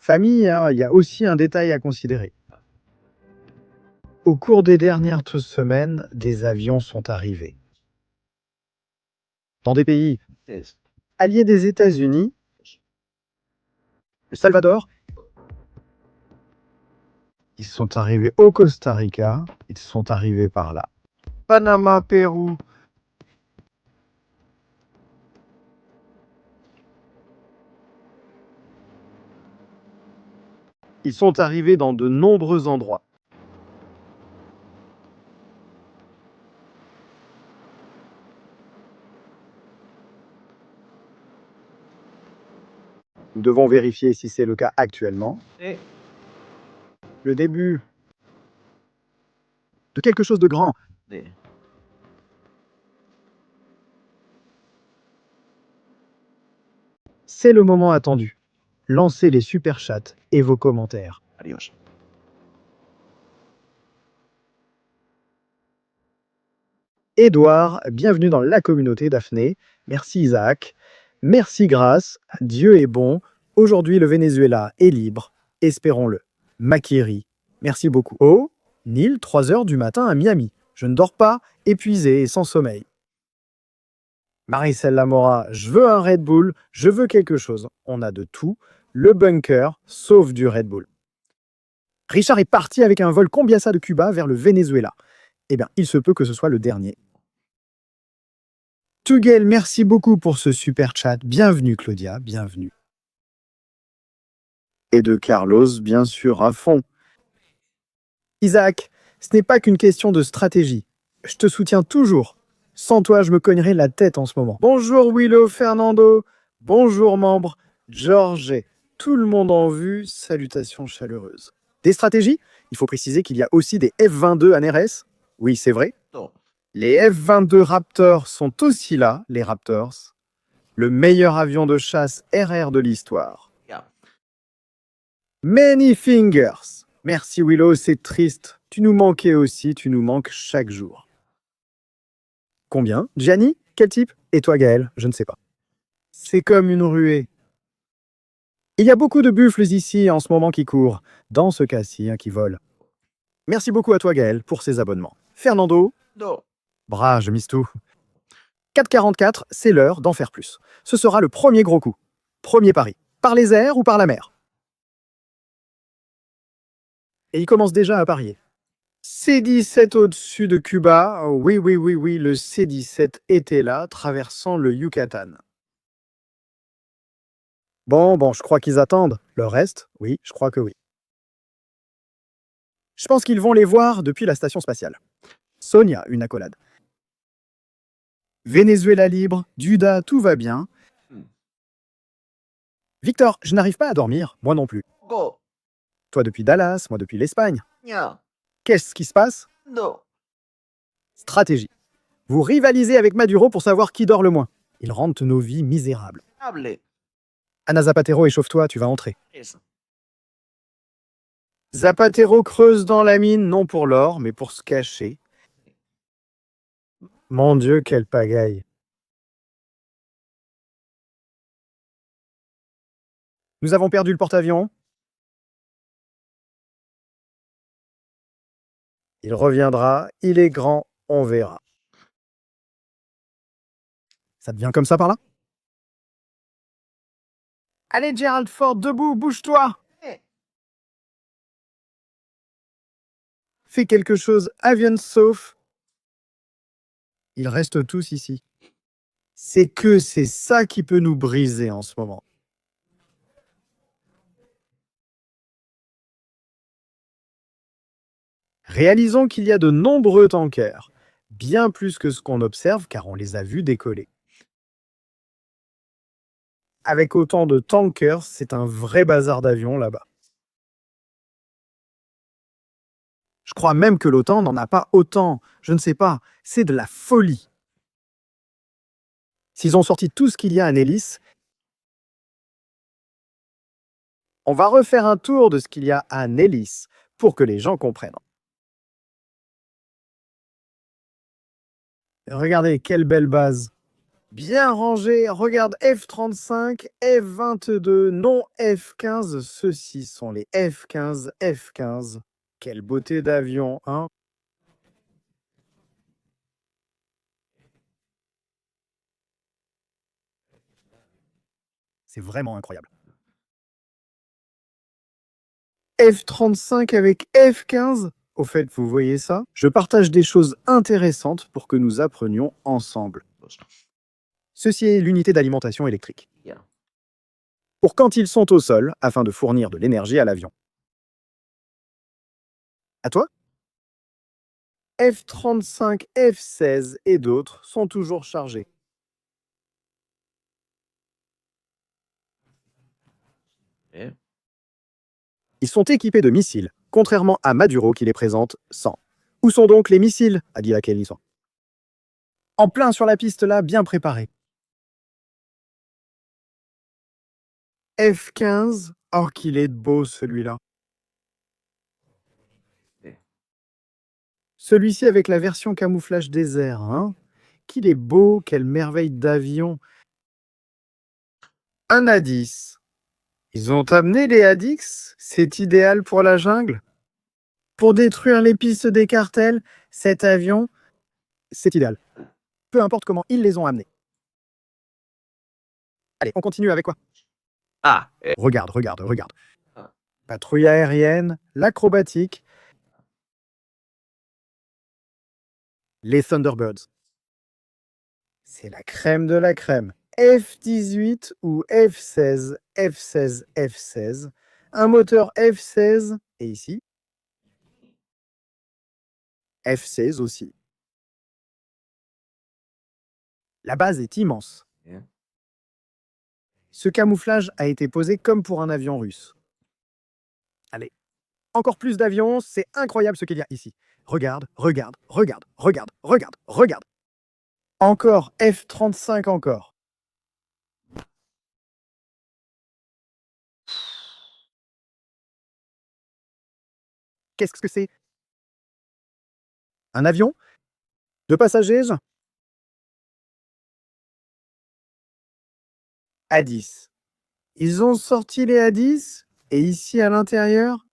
famille, hein, il y a aussi un détail à considérer. Au cours des dernières semaines, des avions sont arrivés. Dans des pays alliés des États-Unis, le Salvador, ils sont arrivés au Costa Rica, ils sont arrivés par là. Panama, Pérou. Ils sont arrivés dans de nombreux endroits. Nous devons vérifier si c'est le cas actuellement. Le début de quelque chose de grand. C'est le moment attendu. Lancez les super chats et vos commentaires. Adiós. Édouard, bienvenue dans la communauté Daphné. Merci Isaac. Merci Grâce. Dieu est bon. Aujourd'hui, le Venezuela est libre. Espérons-le. Makiri, merci beaucoup. Oh, Neil, 3 heures du matin à Miami. Je ne dors pas, épuisé et sans sommeil. Maricel Lamora, je veux un Red Bull, je veux quelque chose. On a de tout. Le bunker, sauf du Red Bull. Richard est parti avec un vol Combiasa de Cuba vers le Venezuela. Eh bien, il se peut que ce soit le dernier. Tugel, merci beaucoup pour ce super chat. Bienvenue Claudia, bienvenue. Et de Carlos, bien sûr, à fond. Isaac, ce n'est pas qu'une question de stratégie. Je te soutiens toujours. Sans toi, je me cognerais la tête en ce moment. Bonjour Willow, Fernando. Bonjour membres. Georges, tout le monde en vue. Salutations chaleureuses. Des stratégies? Il faut préciser qu'il y a aussi des F-22 NRS. Oui, c'est vrai. Non. Les F-22 Raptors sont aussi là, les Raptors. Le meilleur avion de chasse RR de l'histoire. Yeah. Many fingers. Merci Willow, c'est triste. Tu nous manquais aussi, tu nous manques chaque jour. Combien? Gianni? Quel type? Et toi Gaël? Je ne sais pas. C'est comme une ruée. Il y a beaucoup de buffles ici en ce moment qui courent. Dans ce cas-ci, qui volent. Merci beaucoup à toi Gaël pour ces abonnements. Fernando? Non. Bras, je mise tout. 4,44, c'est l'heure d'en faire plus. Ce sera le premier gros coup. Premier pari. Par les airs ou par la mer? Et il commence déjà à parier. C-17 au-dessus de Cuba. Oh, oui, oui, oui, oui, le C-17 était là, traversant le Yucatan. Bon, je crois qu'ils attendent. Le reste, oui, je crois que oui. Je pense qu'ils vont les voir depuis la station spatiale. Sonia, une accolade. Venezuela libre, Duda, tout va bien. Victor, je n'arrive pas à dormir, moi non plus. Go. Toi depuis Dallas, moi depuis l'Espagne. Nya. Qu'est-ce qui se passe? No. Stratégie. Vous rivalisez avec Maduro pour savoir qui dort le moins. Ils rendent nos vies misérables. Hable. Ana Zapatero, échauffe-toi, tu vas entrer. Eso. Zapatero creuse dans la mine, non pour l'or, mais pour se cacher. Mon Dieu, quelle pagaille. Nous avons perdu le porte-avions. Il reviendra, il est grand, on verra. Ça devient comme ça par là? Allez, Gerald Ford, debout, bouge-toi! Eh. Fais quelque chose, avion sauf. Ils restent tous ici. C'est ça qui peut nous briser en ce moment. Réalisons qu'il y a de nombreux tankers, bien plus que ce qu'on observe car on les a vus décoller. Avec autant de tankers, c'est un vrai bazar d'avions là-bas. Je crois même que l'OTAN n'en a pas autant. Je ne sais pas, c'est de la folie. S'ils ont sorti tout ce qu'il y a à Nellis, on va refaire un tour de ce qu'il y a à Nellis pour que les gens comprennent. Regardez, quelle belle base. Bien rangée, regarde F-35, F-22, non F-15, ceux-ci sont les F-15, F-15. Quelle beauté d'avion, hein? C'est vraiment incroyable. F-35 avec F-15? Au fait, vous voyez ça? Je partage des choses intéressantes pour que nous apprenions ensemble. Ceci est l'unité d'alimentation électrique. Yeah. Pour quand ils sont au sol, afin de fournir de l'énergie à l'avion. À toi? F-35, F-16 et d'autres sont toujours chargés. Eh. Ils sont équipés de missiles, contrairement à Maduro qui les présente sans. Où sont donc les missiles? A dit laquelle ils sont. En plein sur la piste là, bien préparés. F-15, oh qu'il est beau celui-là. Celui-ci avec la version camouflage désert, hein? Qu'il est beau, quelle merveille d'avion. Un A10. Ils ont amené les A10? C'est idéal pour la jungle? Pour détruire les pistes des cartels, cet avion, c'est idéal. Peu importe comment ils les ont amenés. Allez, on continue avec quoi? Ah. Eh. Regarde, regarde, regarde. Ah. Patrouille aérienne, l'acrobatique, les Thunderbirds. C'est la crème de la crème. F-18 ou F-16, F-16, F-16. Un moteur F-16, et ici, F-16 aussi. La base est immense. Yeah. Ce camouflage a été posé comme pour un avion russe. Allez, encore plus d'avions, c'est incroyable ce qu'il y a ici. Regarde, regarde, regarde, regarde, regarde, regarde. Encore F-35 encore. Qu'est-ce que c'est? Un avion? De passagers? A10. Ils ont sorti les A10 et ici à l'intérieur,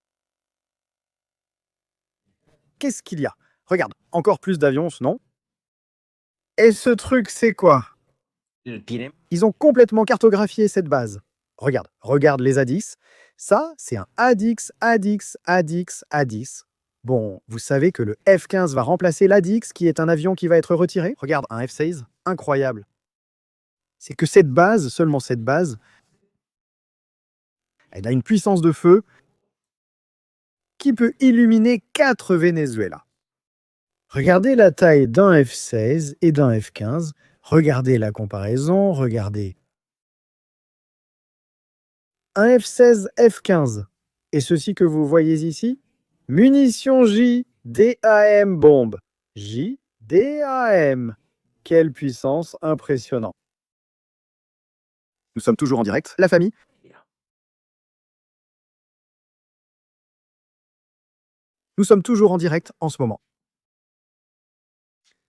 qu'est-ce qu'il y a? Regarde, encore plus d'avions, non? Et ce truc, c'est quoi? Ils ont complètement cartographié cette base. Regarde, regarde les A10. Ça, c'est un A10, A10, A10, A10. Bon, vous savez que le F-15 va remplacer l'ADIX, qui est un avion qui va être retiré. Regarde, un F-16, incroyable. C'est que cette base, seulement cette base, elle a une puissance de feu qui peut illuminer 4 Venezuela. Regardez la taille d'un F-16 et d'un F-15. Regardez la comparaison, regardez. Un F-16, F-15. Et ceci que vous voyez ici, munitions JDAM bombe. JDAM. Quelle puissance impressionnante. Nous sommes toujours en direct, la famille. Nous sommes toujours en direct en ce moment.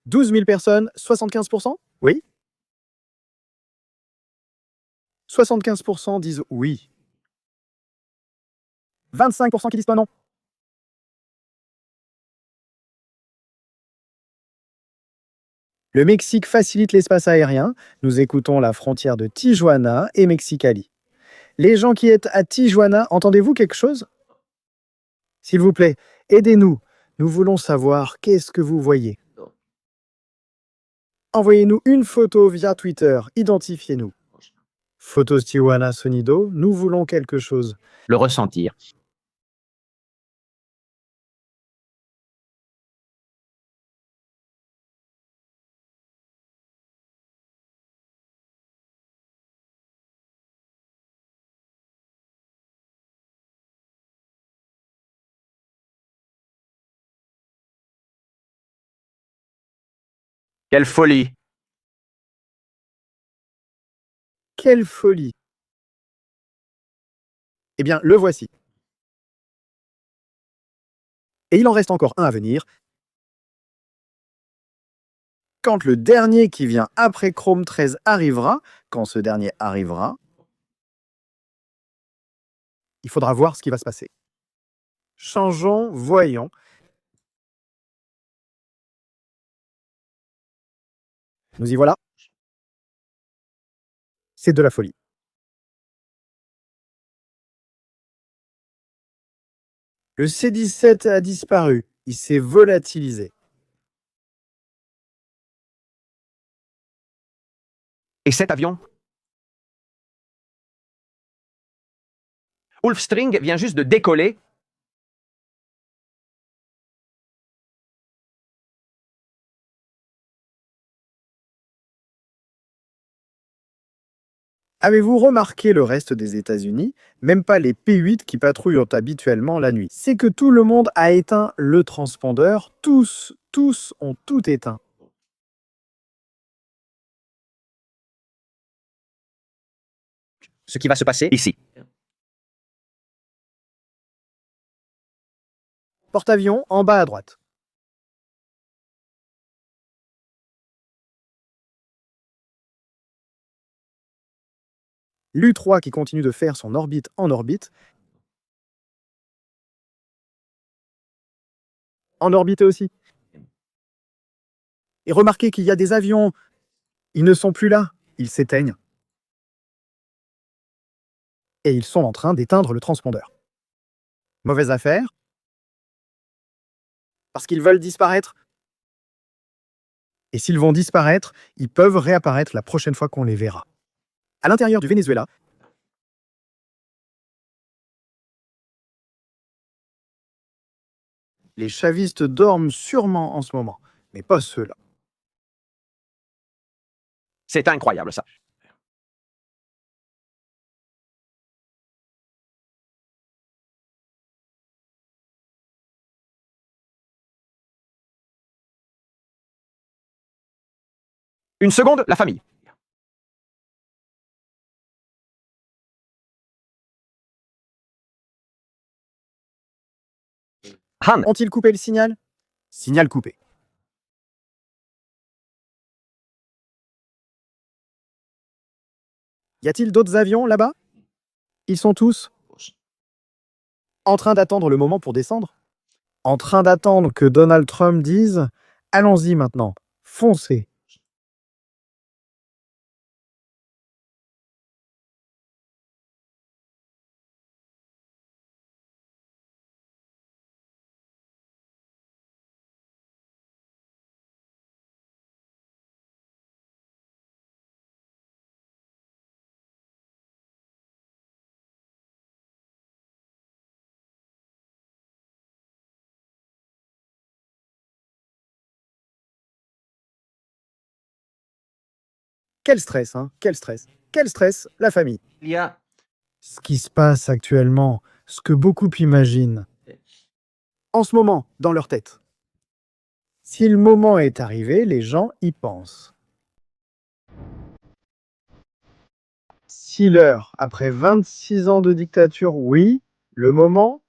12 000 personnes, 75%? Oui. 75% disent oui. 25% qui disent pas non. Le Mexique facilite l'espace aérien. Nous écoutons la frontière de Tijuana et Mexicali. Les gens qui êtes à Tijuana, entendez-vous quelque chose? S'il vous plaît, aidez-nous. Nous voulons savoir qu'est-ce que vous voyez. Non. Envoyez-nous une photo via Twitter. Identifiez-nous. Photos Tijuana Sonido, nous voulons quelque chose. Le ressentir. Quelle folie! Quelle folie! Eh bien, le voici. Et il en reste encore un à venir. Quand le dernier qui vient après Chrome 13 arrivera, quand ce dernier arrivera, il faudra voir ce qui va se passer. Changeons, voyons. Nous y voilà. C'est de la folie. Le C-17 a disparu. Il s'est volatilisé. Et cet avion? Ulfstring vient juste de décoller. Avez-vous remarqué le reste des États-Unis? Même pas les P-8 qui patrouillent habituellement la nuit. C'est que tout le monde a éteint le transpondeur. Tous ont tout éteint. Ce qui va se passer ici. Porte-avions en bas à droite. L'U-3 qui continue de faire son orbite en orbite. En orbite aussi. Et remarquez qu'il y a des avions. Ils ne sont plus là. Ils s'éteignent. Et ils sont en train d'éteindre le transpondeur. Mauvaise affaire. Parce qu'ils veulent disparaître. Et s'ils vont disparaître, ils peuvent réapparaître la prochaine fois qu'on les verra. À l'intérieur du Venezuela, les chavistes dorment sûrement en ce moment, mais pas ceux-là. C'est incroyable, ça. Une seconde, la famille. Han, Ont-ils coupé le signal? Signal coupé. Y a-t-il d'autres avions là-bas? Ils sont tous en train d'attendre le moment pour descendre? En train d'attendre que Donald Trump dise « Allons-y maintenant, foncez ». Quel stress, hein? Quel stress. Quel stress, la famille. Il y a. Ce qui se passe actuellement, ce que beaucoup imaginent, en ce moment, dans leur tête. Si le moment est arrivé, les gens y pensent. Si l'heure, après 26 ans de dictature, oui, le moment,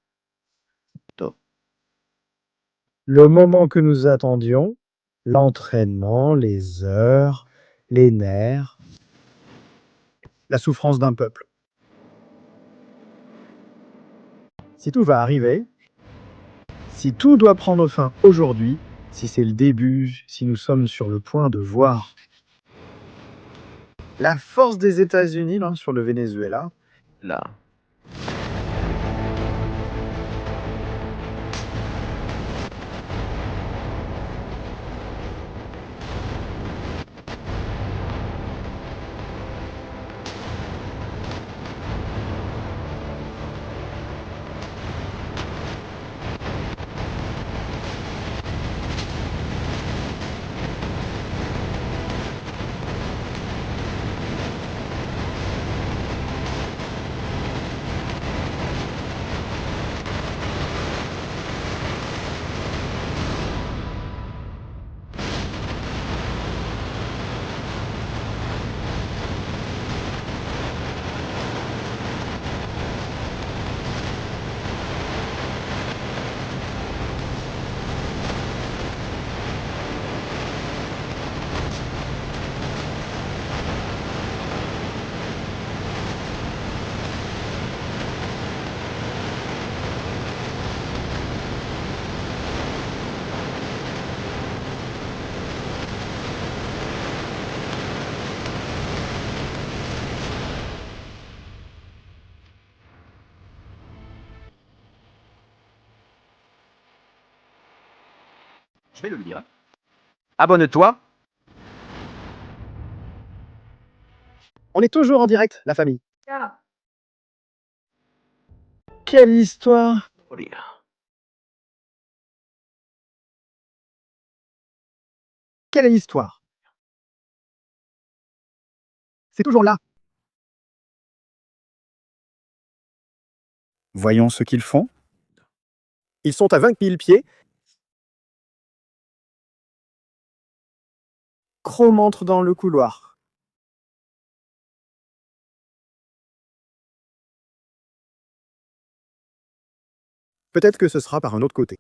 le moment que nous attendions, l'entraînement, les heures, les nerfs, la souffrance d'un peuple. Si tout va arriver, si tout doit prendre fin aujourd'hui, si c'est le début, si nous sommes sur le point de voir la force des États-Unis là, sur le Venezuela, Là. Je vais le lire. Abonne-toi. on est toujours en direct, la famille. Quelle histoire! Quelle histoire! C'est toujours là. Voyons ce qu'ils font. Ils sont à 20 000 pieds. Chrome entre dans le couloir. Peut-être que ce sera par un autre côté.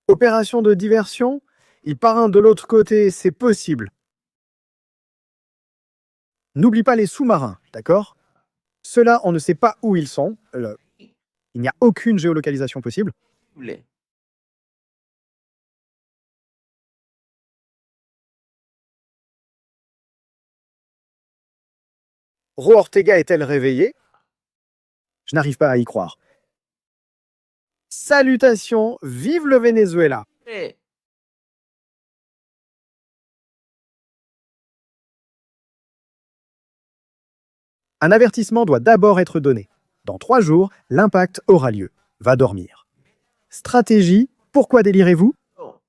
Opération de diversion, il part un de l'autre côté, c'est possible. N'oublie pas les sous-marins, d'accord? Ceux-là, on ne sait pas où ils sont. Il n'y a aucune géolocalisation possible. Les. Ro Ortega est-elle réveillée? Je n'arrive pas à y croire. Salutations, vive le Venezuela! Eh. Un avertissement doit d'abord être donné. Dans 3 jours, l'impact aura lieu. Va dormir. Stratégie, pourquoi délirez-vous? Oh.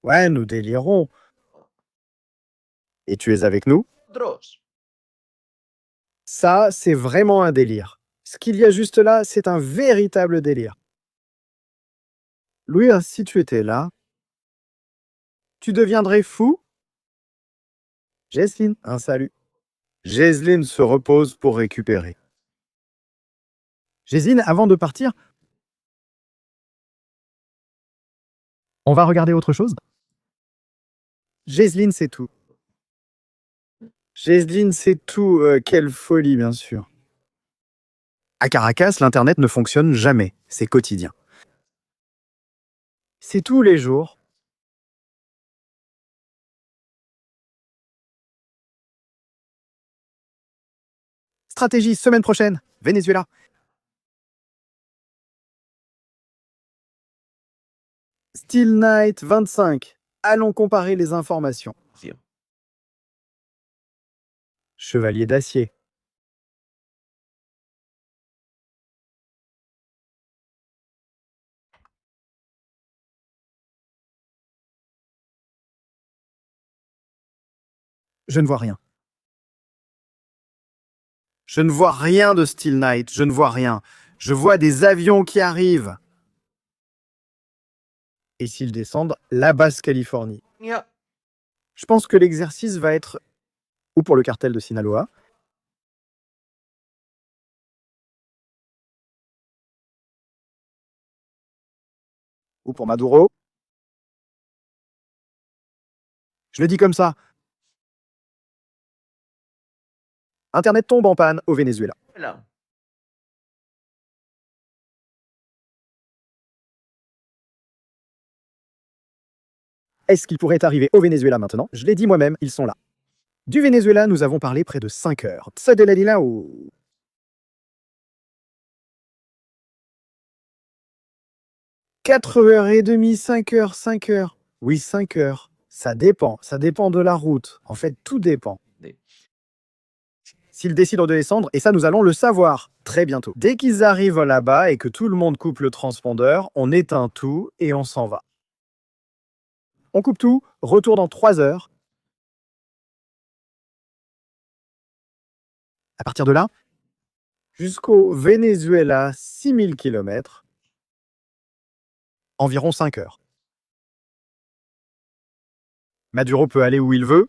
Ouais, nous délirons. Et tu es avec nous? Dross. Ça, c'est vraiment un délire. Ce qu'il y a juste là, c'est un véritable délire. Louis, si tu étais là, tu deviendrais fou? Jesline, un salut. Jesline se repose pour récupérer. Jesline, avant de partir, on va regarder autre chose? Jesline, c'est tout. Jesline, c'est tout. Quelle folie, bien sûr. À Caracas, l'Internet ne fonctionne jamais. C'est quotidien. C'est tous les jours. Stratégie, semaine prochaine. Venezuela. Steel Knight 25. Allons comparer les informations. Tiens. Chevalier d'acier. Je ne vois rien. Je ne vois rien de Steel Knight, je ne vois rien. Je vois des avions qui arrivent. Et s'ils descendent, la Basse-Californie. Yeah. Je pense que l'exercice va être ou pour le cartel de Sinaloa, ou pour Maduro. Je le dis comme ça. Internet tombe en panne au Venezuela. Voilà. Est-ce qu'il pourrait arriver au Venezuela maintenant? Je l'ai dit moi-même, ils sont là. Du Venezuela, nous avons parlé près de 5 heures. Tsadeladila ou 4h30, 5 heures, 5 heures. Oui, 5 heures. Ça dépend de la route. En fait, tout dépend. S'ils décident de descendre, et ça nous allons le savoir très bientôt. Dès qu'ils arrivent là-bas et que tout le monde coupe le transpondeur, on éteint tout et on s'en va. On coupe tout, retour dans 3 heures. À partir de là, jusqu'au Venezuela, 6000 km, environ 5 heures. Maduro peut aller où il veut.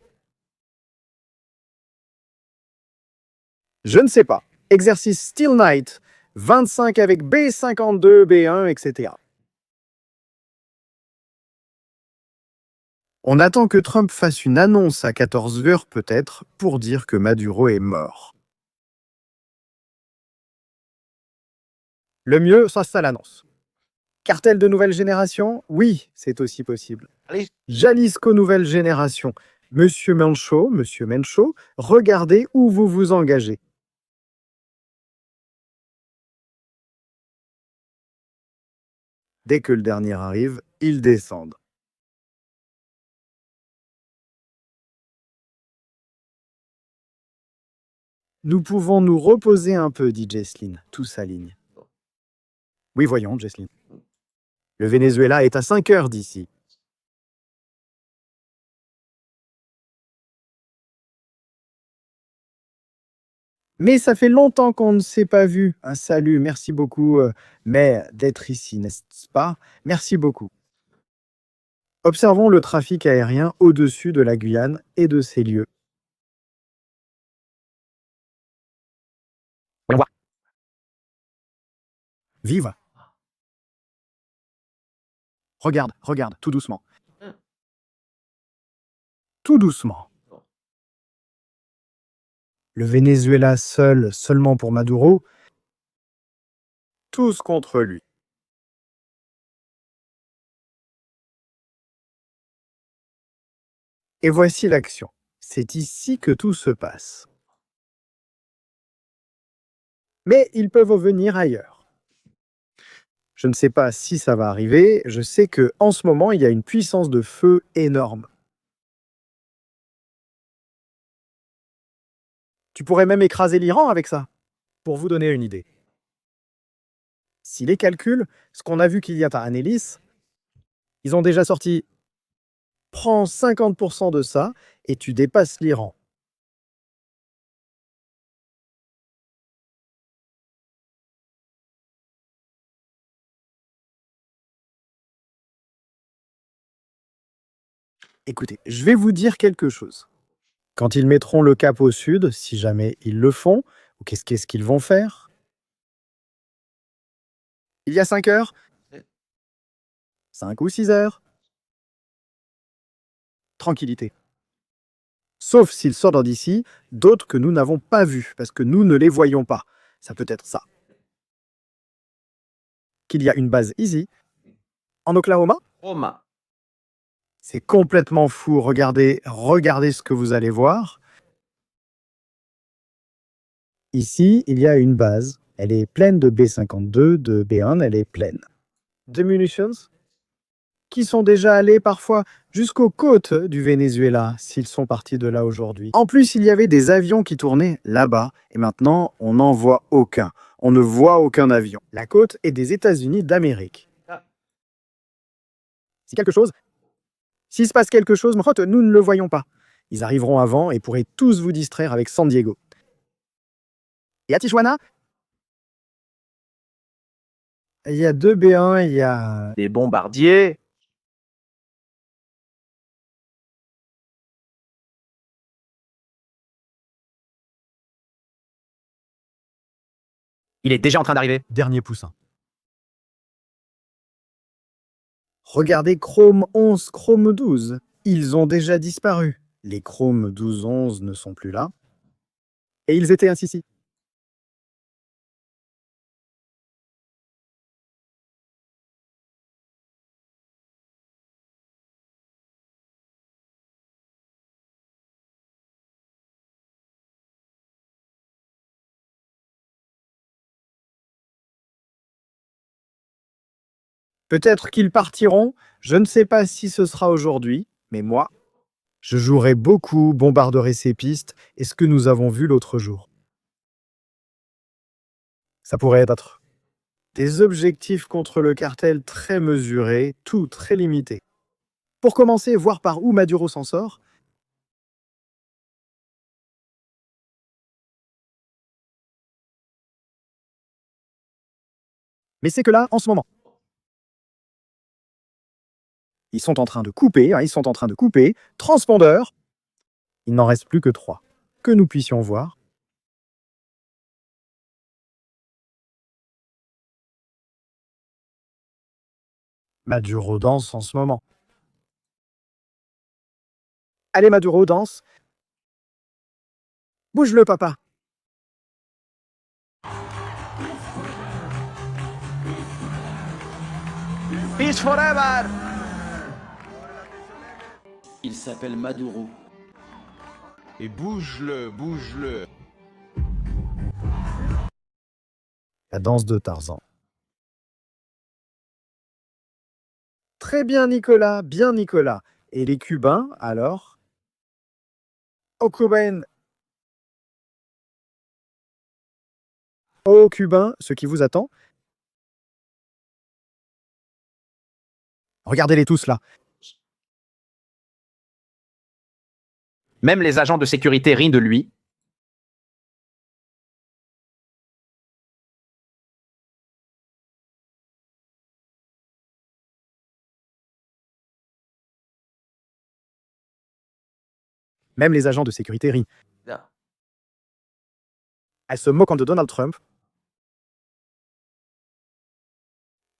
Je ne sais pas. Exercice Steel Knight, 25 avec B52, B1, etc. On attend que Trump fasse une annonce à 14 heures peut-être pour dire que Maduro est mort. Le mieux, ça l'annonce. Cartel de nouvelle génération? Oui, c'est aussi possible. Allez. Jalisco nouvelle génération. Monsieur Mencho, regardez où vous vous engagez. Dès que le dernier arrive, ils descendent. Nous pouvons nous reposer un peu, dit Jesslyn, tout s'aligne. Oui, voyons, Jesslyn. Le Venezuela est à 5 heures d'ici. Mais ça fait longtemps qu'on ne s'est pas vu. Un salut, merci beaucoup, mais d'être ici, n'est-ce pas? Merci beaucoup. Observons le trafic aérien au-dessus de la Guyane et de ses lieux. Vive! Regarde, tout doucement. Tout doucement. Le Venezuela seul, seulement pour Maduro. Tous contre lui. Et voici l'action. C'est ici que tout se passe. Mais ils peuvent venir ailleurs. Je ne sais pas si ça va arriver, je sais que en ce moment, il y a une puissance de feu énorme. Tu pourrais même écraser l'Iran avec ça, pour vous donner une idée. Si les calculs, ce qu'on a vu qu'il y a à Anélis, ils ont déjà sorti « Prends 50% de ça et tu dépasses l'Iran ». Écoutez, je vais vous dire quelque chose. Quand ils mettront le cap au sud, si jamais ils le font, ou qu'est-ce qu'ils vont faire? Il y a 5 heures? 5 ou 6 heures? Tranquillité. Sauf s'ils sortent d'ici, d'autres que nous n'avons pas vus, parce que nous ne les voyons pas. Ça peut être ça. Qu'il y a une base ici, en Oklahoma? Roma. C'est complètement fou. Regardez ce que vous allez voir. Ici, il y a une base. Elle est pleine de B-52, de B-1, elle est pleine. De munitions qui sont déjà allés parfois jusqu'aux côtes du Venezuela, s'ils sont partis de là aujourd'hui. En plus, il y avait des avions qui tournaient là-bas, et maintenant, on n'en voit aucun. On ne voit aucun avion. La côte est des États-Unis d'Amérique. Ah. S'il se passe quelque chose, nous ne le voyons pas. Ils arriveront avant et pourraient tous vous distraire avec San Diego. Et à Tijuana, il y a 2 B1, il y a... Des bombardiers. Il est déjà en train d'arriver. Dernier poussin. Regardez Chrome 11, Chrome 12. Ils ont déjà disparu. Les Chrome 12, 11 ne sont plus là. Et ils étaient ainsi. Peut-être qu'ils partiront, je ne sais pas si ce sera aujourd'hui, mais moi, je jouerai beaucoup, bombarderai ces pistes et ce que nous avons vu l'autre jour. Ça pourrait être des objectifs contre le cartel très mesurés, tout très limité. Pour commencer, voir par où Maduro s'en sort. Mais c'est que là, en ce moment, ils sont en train de couper, transpondeur. Il n'en reste plus que 3. Que nous puissions voir. Maduro danse en ce moment. Allez Maduro, danse. Bouge-le papa. Peace forever. Il s'appelle Maduro. Et bouge-le, bouge-le. La danse de Tarzan. Très bien Nicolas, bien Nicolas. Et les Cubains, alors? Aux Cubains. Aux Cubains, ce qui vous attend? Regardez-les tous là. Même les agents de sécurité rient de lui. Même les agents de sécurité rient. Non. Elles se moquent de Donald Trump.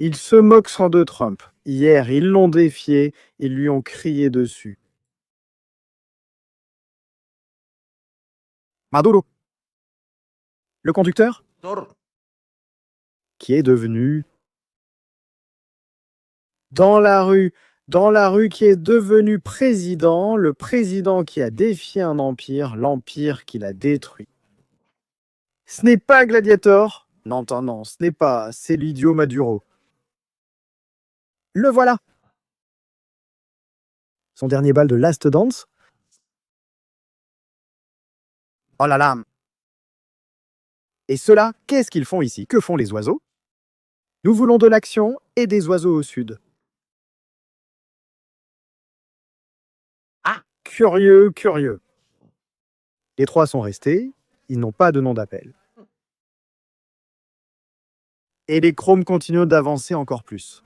Ils se moquent de Trump. Hier, ils l'ont défié, ils lui ont crié dessus. Maduro. Le conducteur, qui est devenu... Dans la rue, qui est devenu président, le président qui a défié un empire, l'empire qu'il a détruit. Ce n'est pas Gladiator. Non, ce n'est pas, c'est l'idiot Maduro. Le voilà. Son dernier bal de Last Dance. Oh là là. Et ceux-là, qu'est-ce qu'ils font ici? Que font les oiseaux? Nous voulons de l'action et des oiseaux au sud. Ah, curieux, curieux. Les 3 sont restés, ils n'ont pas de nom d'appel. Et les chromes continuent d'avancer encore plus.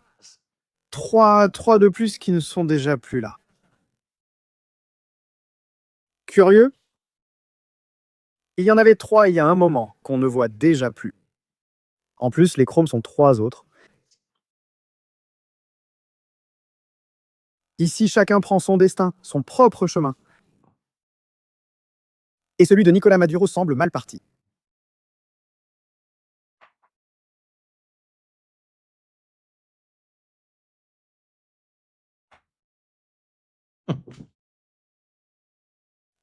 3 de plus qui ne sont déjà plus là. Curieux? Il y en avait 3 il y a un moment, qu'on ne voit déjà plus. En plus, les chromes sont 3 autres. Ici, chacun prend son destin, son propre chemin. Et celui de Nicolas Maduro semble mal parti.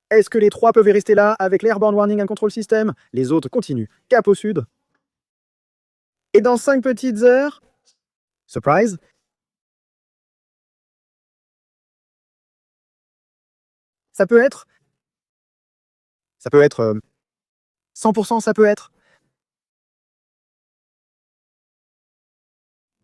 Est-ce que les 3 peuvent rester là avec l'Airborne Warning and Control System? Les autres continuent. Cap au sud. Et dans 5 petites heures... Surprise! Ça peut être... 100%, ça peut être...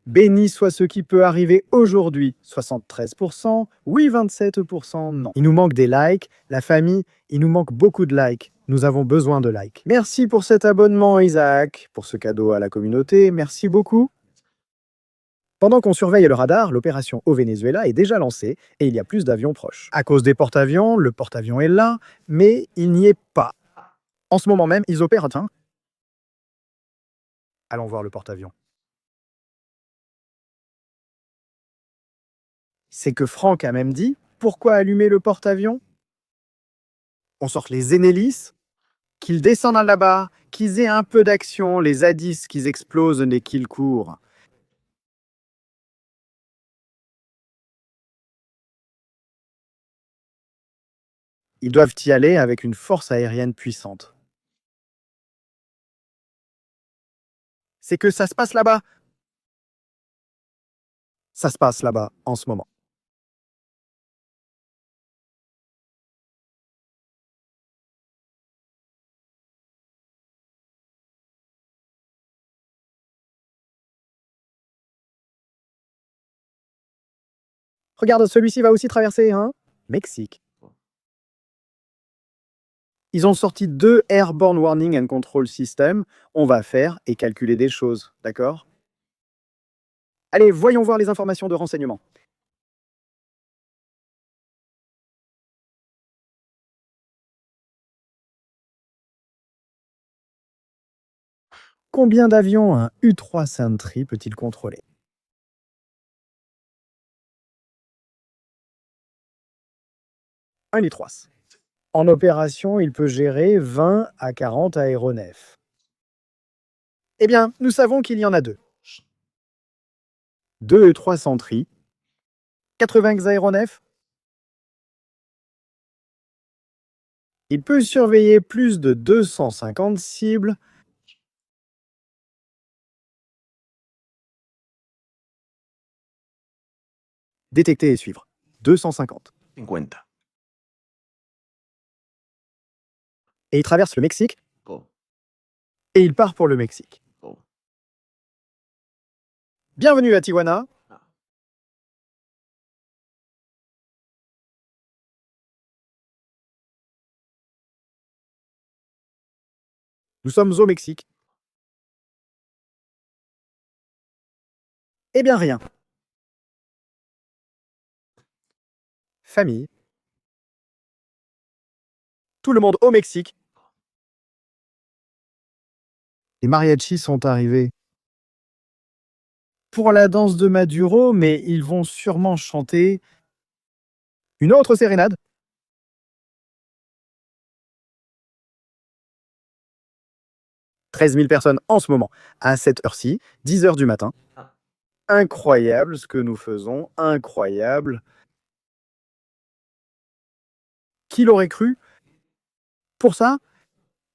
Béni soit ce qui peut arriver aujourd'hui. 73%, oui 27%, non. Il nous manque des likes. La famille, il nous manque beaucoup de likes. Nous avons besoin de likes. Merci pour cet abonnement, Isaac. Pour ce cadeau à la communauté, merci beaucoup. Pendant qu'on surveille le radar, l'opération au Venezuela est déjà lancée et il y a plus d'avions proches. À cause des porte-avions, le porte-avions est là, mais il n'y est pas. En ce moment même, ils opèrent un train. Allons voir le porte-avions. C'est que Franck a même dit « Pourquoi allumer le porte-avions ?» On sort les Ennelis, qu'ils descendent là-bas, qu'ils aient un peu d'action, les A10 qu'ils explosent et qu'ils courent. Ils doivent y aller avec une force aérienne puissante. C'est que ça se passe là-bas. Ça se passe là-bas en ce moment. Regarde, celui-ci va aussi traverser, hein? Mexique. Ils ont sorti 2 Airborne Warning and Control Systems. On va faire et calculer des choses, d'accord? Allez, voyons voir les informations de renseignement. Combien d'avions un U-3 Sentry peut-il contrôler? Un U-3. En opération, il peut gérer 20 à 40 aéronefs. Eh bien, nous savons qu'il y en a 2. 2 U-3 Sentry, 80 aéronefs. Il peut surveiller plus de 250 cibles. Détecter et suivre. 250. 50. Et il traverse le Mexique. Go. Et il part pour le Mexique. Go. Bienvenue à Tijuana. Nous sommes au Mexique. Eh bien rien. Famille. Tout le monde au Mexique. Les mariachis sont arrivés pour la danse de Maduro, mais ils vont sûrement chanter une autre sérénade. 13 000 personnes en ce moment, à cette heure-ci, 10 heures du matin. Incroyable ce que nous faisons, incroyable. Qui l'aurait cru? Pour ça,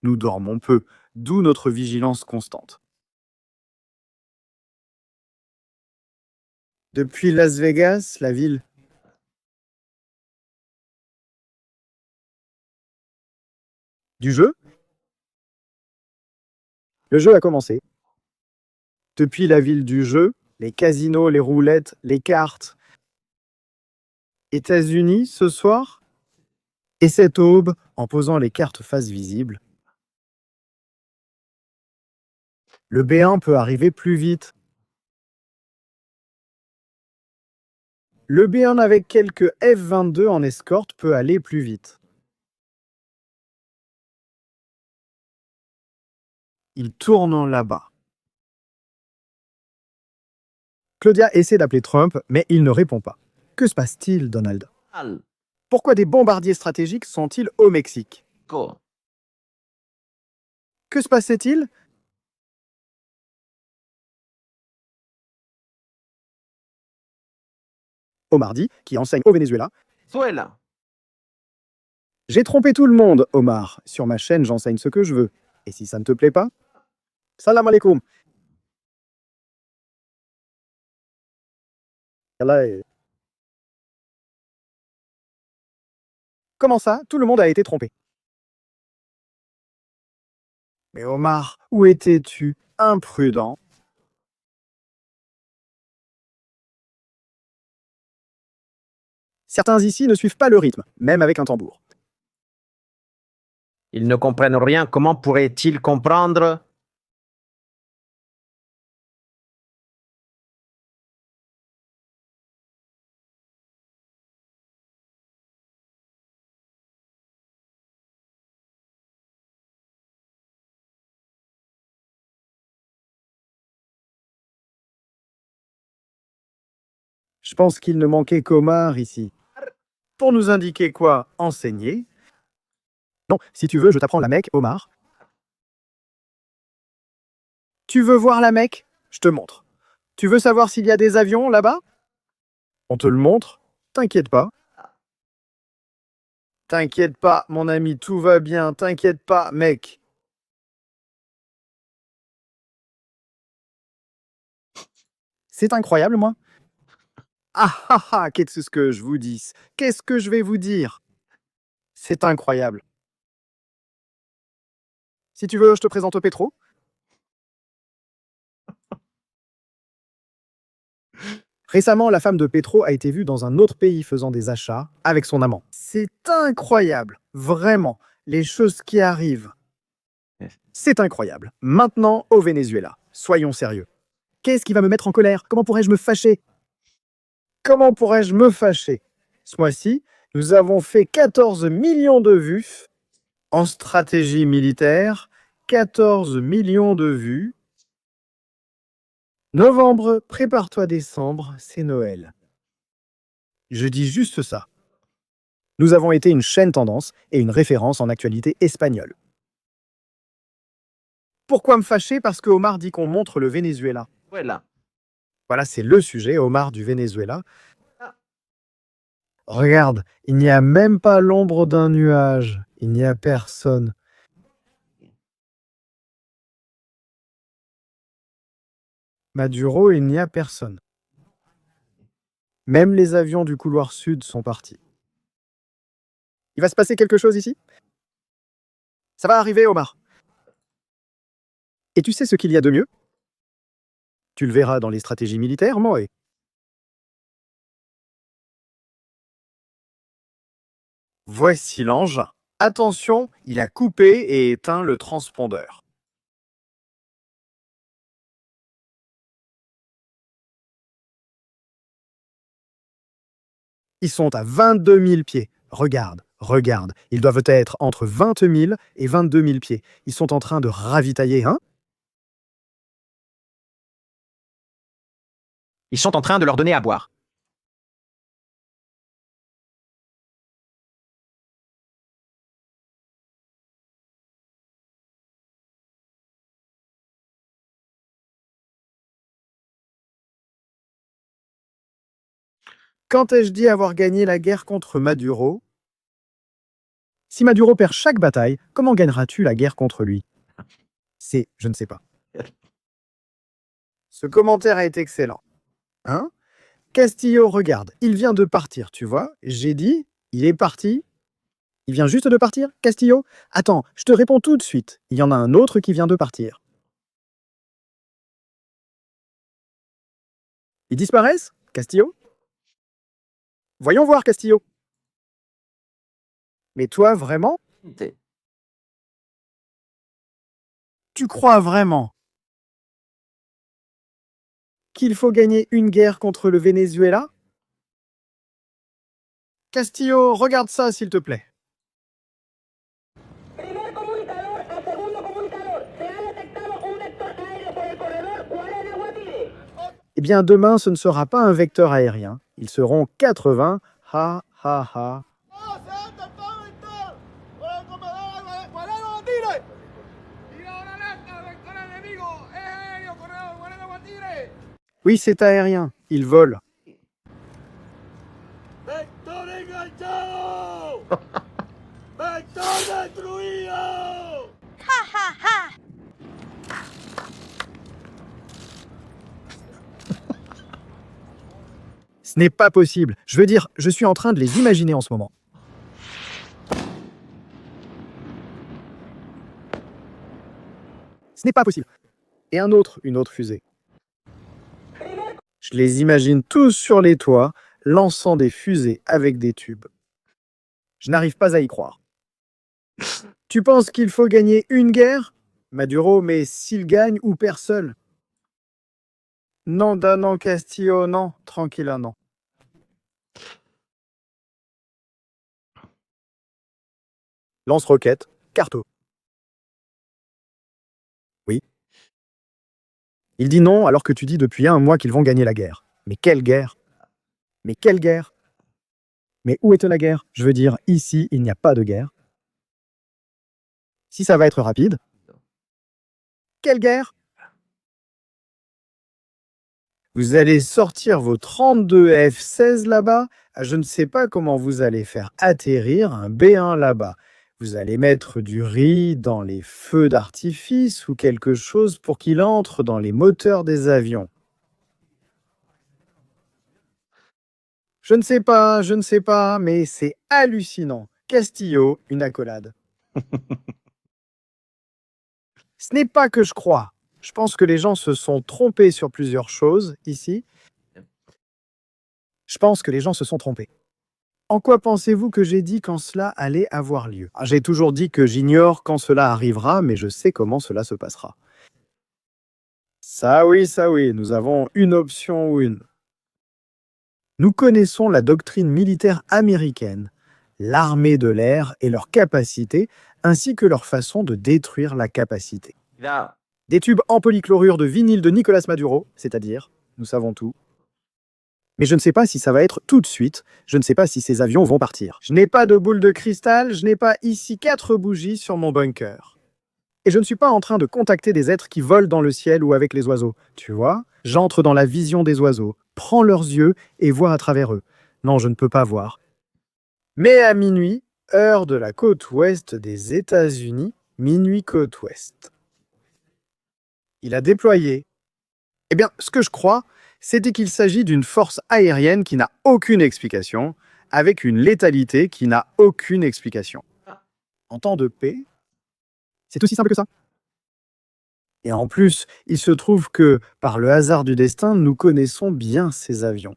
nous dormons peu, d'où notre vigilance constante. Depuis Las Vegas, la ville du jeu, le jeu a commencé. Depuis la ville du jeu, les casinos, les roulettes, les cartes. États-Unis ce soir? Et cette aube, en posant les cartes face visible. Le B1 peut arriver plus vite. Le B1 avec quelques F-22 en escorte peut aller plus vite. Il tourne là-bas. Claudia essaie d'appeler Trump, mais il ne répond pas. Que se passe-t-il, Donald? Al. Pourquoi des bombardiers stratégiques sont-ils au Mexique? Go. Que se passait-il? Omar dit, qui enseigne au Venezuela. Suela. J'ai trompé tout le monde, Omar. Sur ma chaîne, j'enseigne ce que je veux. Et si ça ne te plaît pas? Salam alaikum. Comment ça? Tout le monde a été trompé. Mais Omar, où étais-tu? Imprudent. Certains ici ne suivent pas le rythme, même avec un tambour. Ils ne comprennent rien. Comment pourraient-ils comprendre? Je pense qu'il ne manquait qu'Omar ici. Pour nous indiquer quoi enseigner. Non, si tu veux, je t'apprends la Mecque, Omar. Tu veux voir la Mecque? Je te montre. Tu veux savoir s'il y a des avions là-bas? On te le montre. T'inquiète pas. T'inquiète pas, mon ami, tout va bien. T'inquiète pas, mec. C'est incroyable, moi. Ah ah ah, qu'est-ce que je vous dis? Qu'est-ce que je vais vous dire? C'est incroyable. Si tu veux, je te présente Petro. Récemment, la femme de Petro a été vue dans un autre pays faisant des achats avec son amant. C'est incroyable, vraiment, les choses qui arrivent. C'est incroyable. Maintenant, au Venezuela, soyons sérieux. Qu'est-ce qui va me mettre en colère? Comment pourrais-je me fâcher? Comment pourrais-je me fâcher? Ce mois-ci, nous avons fait 14 millions de vues en stratégie militaire. 14 millions de vues. Novembre, prépare-toi décembre, c'est Noël. Je dis juste ça. Nous avons été une chaîne tendance et une référence en actualité espagnole. Pourquoi me fâcher? Parce que Omar dit qu'on montre le Venezuela. Voilà. Voilà, c'est le sujet, Omar du Venezuela. Regarde, il n'y a même pas l'ombre d'un nuage. Il n'y a personne. Maduro, il n'y a personne. Même les avions du couloir sud sont partis. Il va se passer quelque chose ici? Ça va arriver, Omar. Et tu sais ce qu'il y a de mieux? Tu le verras dans les stratégies militaires, Moé. Voici l'engin. Attention, il a coupé et éteint le transpondeur. Ils sont à 22 000 pieds. Regarde, regarde. Ils doivent être entre 20 000 et 22 000 pieds. Ils sont en train de ravitailler, hein? Ils sont en train de leur donner à boire. Quand ai-je dit avoir gagné la guerre contre Maduro? Si Maduro perd chaque bataille, comment gagneras-tu la guerre contre lui? Je ne sais pas. Ce commentaire est excellent. Hein? Castillo, regarde, il vient de partir, tu vois? J'ai dit, il est parti. Il vient juste de partir, Castillo? Attends, je te réponds tout de suite. Il y en a un autre qui vient de partir. Ils disparaissent, Castillo? Voyons voir, Castillo. Mais toi, vraiment? Tu crois vraiment qu'il faut gagner une guerre contre le Venezuela? Castillo, regarde ça, s'il te plaît. Primer comunicador a segundo comunicador. Se ha detectado un vector aéreo por el corredor 40 Guatire. Eh bien, demain, ce ne sera pas un vecteur aérien. Ils seront 80. Ha, ha, ha. Oui, c'est aérien. Ils volent. ¡Vector enganchado! ¡Vector destruido! Ce n'est pas possible. Je veux dire, je suis en train de les imaginer en ce moment. Ce n'est pas possible. Et une autre fusée. Je les imagine tous sur les toits. lançant des fusées avec des tubes. Je n'arrive pas à y croire. Tu penses qu'il faut gagner une guerre? Maduro, mais s'il gagne ou perd seul? Non, non, Castillo, non. Tranquille, non. Lance-roquette, Carto. Oui. Il dit non alors que tu dis depuis un mois qu'ils vont gagner la guerre. Mais quelle guerre? Mais quelle guerre? Mais où est la guerre? Je veux dire, ici, il n'y a pas de guerre. Si ça va être rapide. Quelle guerre? Vous allez sortir vos 32 F-16 là-bas? Je ne sais pas comment vous allez faire atterrir un B-1 là-bas. Vous allez mettre du riz dans les feux d'artifice ou quelque chose pour qu'il entre dans les moteurs des avions. Je ne sais pas, mais c'est hallucinant. Castillo, une accolade. Ce n'est pas que je crois. Je pense que les gens se sont trompés sur plusieurs choses ici. Je pense que les gens se sont trompés. En quoi pensez-vous que j'ai dit quand cela allait avoir lieu? J'ai toujours dit que j'ignore quand cela arrivera, mais je sais comment cela se passera. Ça oui, nous avons une option ou une. Nous connaissons la doctrine militaire américaine, l'armée de l'air et leur capacité, ainsi que leur façon de détruire la capacité. Là, Des tubes en polychlorure de vinyle de Nicolas Maduro, c'est-à-dire, nous savons tout. Mais je ne sais pas si ça va être tout de suite, je ne sais pas si ces avions vont partir. Je n'ai pas de boule de cristal, je n'ai pas ici 4 bougies sur mon bunker. Et je ne suis pas en train de contacter des êtres qui volent dans le ciel ou avec les oiseaux. Tu vois, j'entre dans la vision des oiseaux, prends leurs yeux et vois à travers eux. Non, je ne peux pas voir. Mais à minuit, heure de la côte ouest des États-Unis, minuit côte ouest. Il a déployé. Eh bien, ce que je crois, c'est qu'il s'agit d'une force aérienne qui n'a aucune explication, avec une létalité qui n'a aucune explication. En temps de paix, c'est aussi simple que ça. Et en plus, il se trouve que, par le hasard du destin, nous connaissons bien ces avions.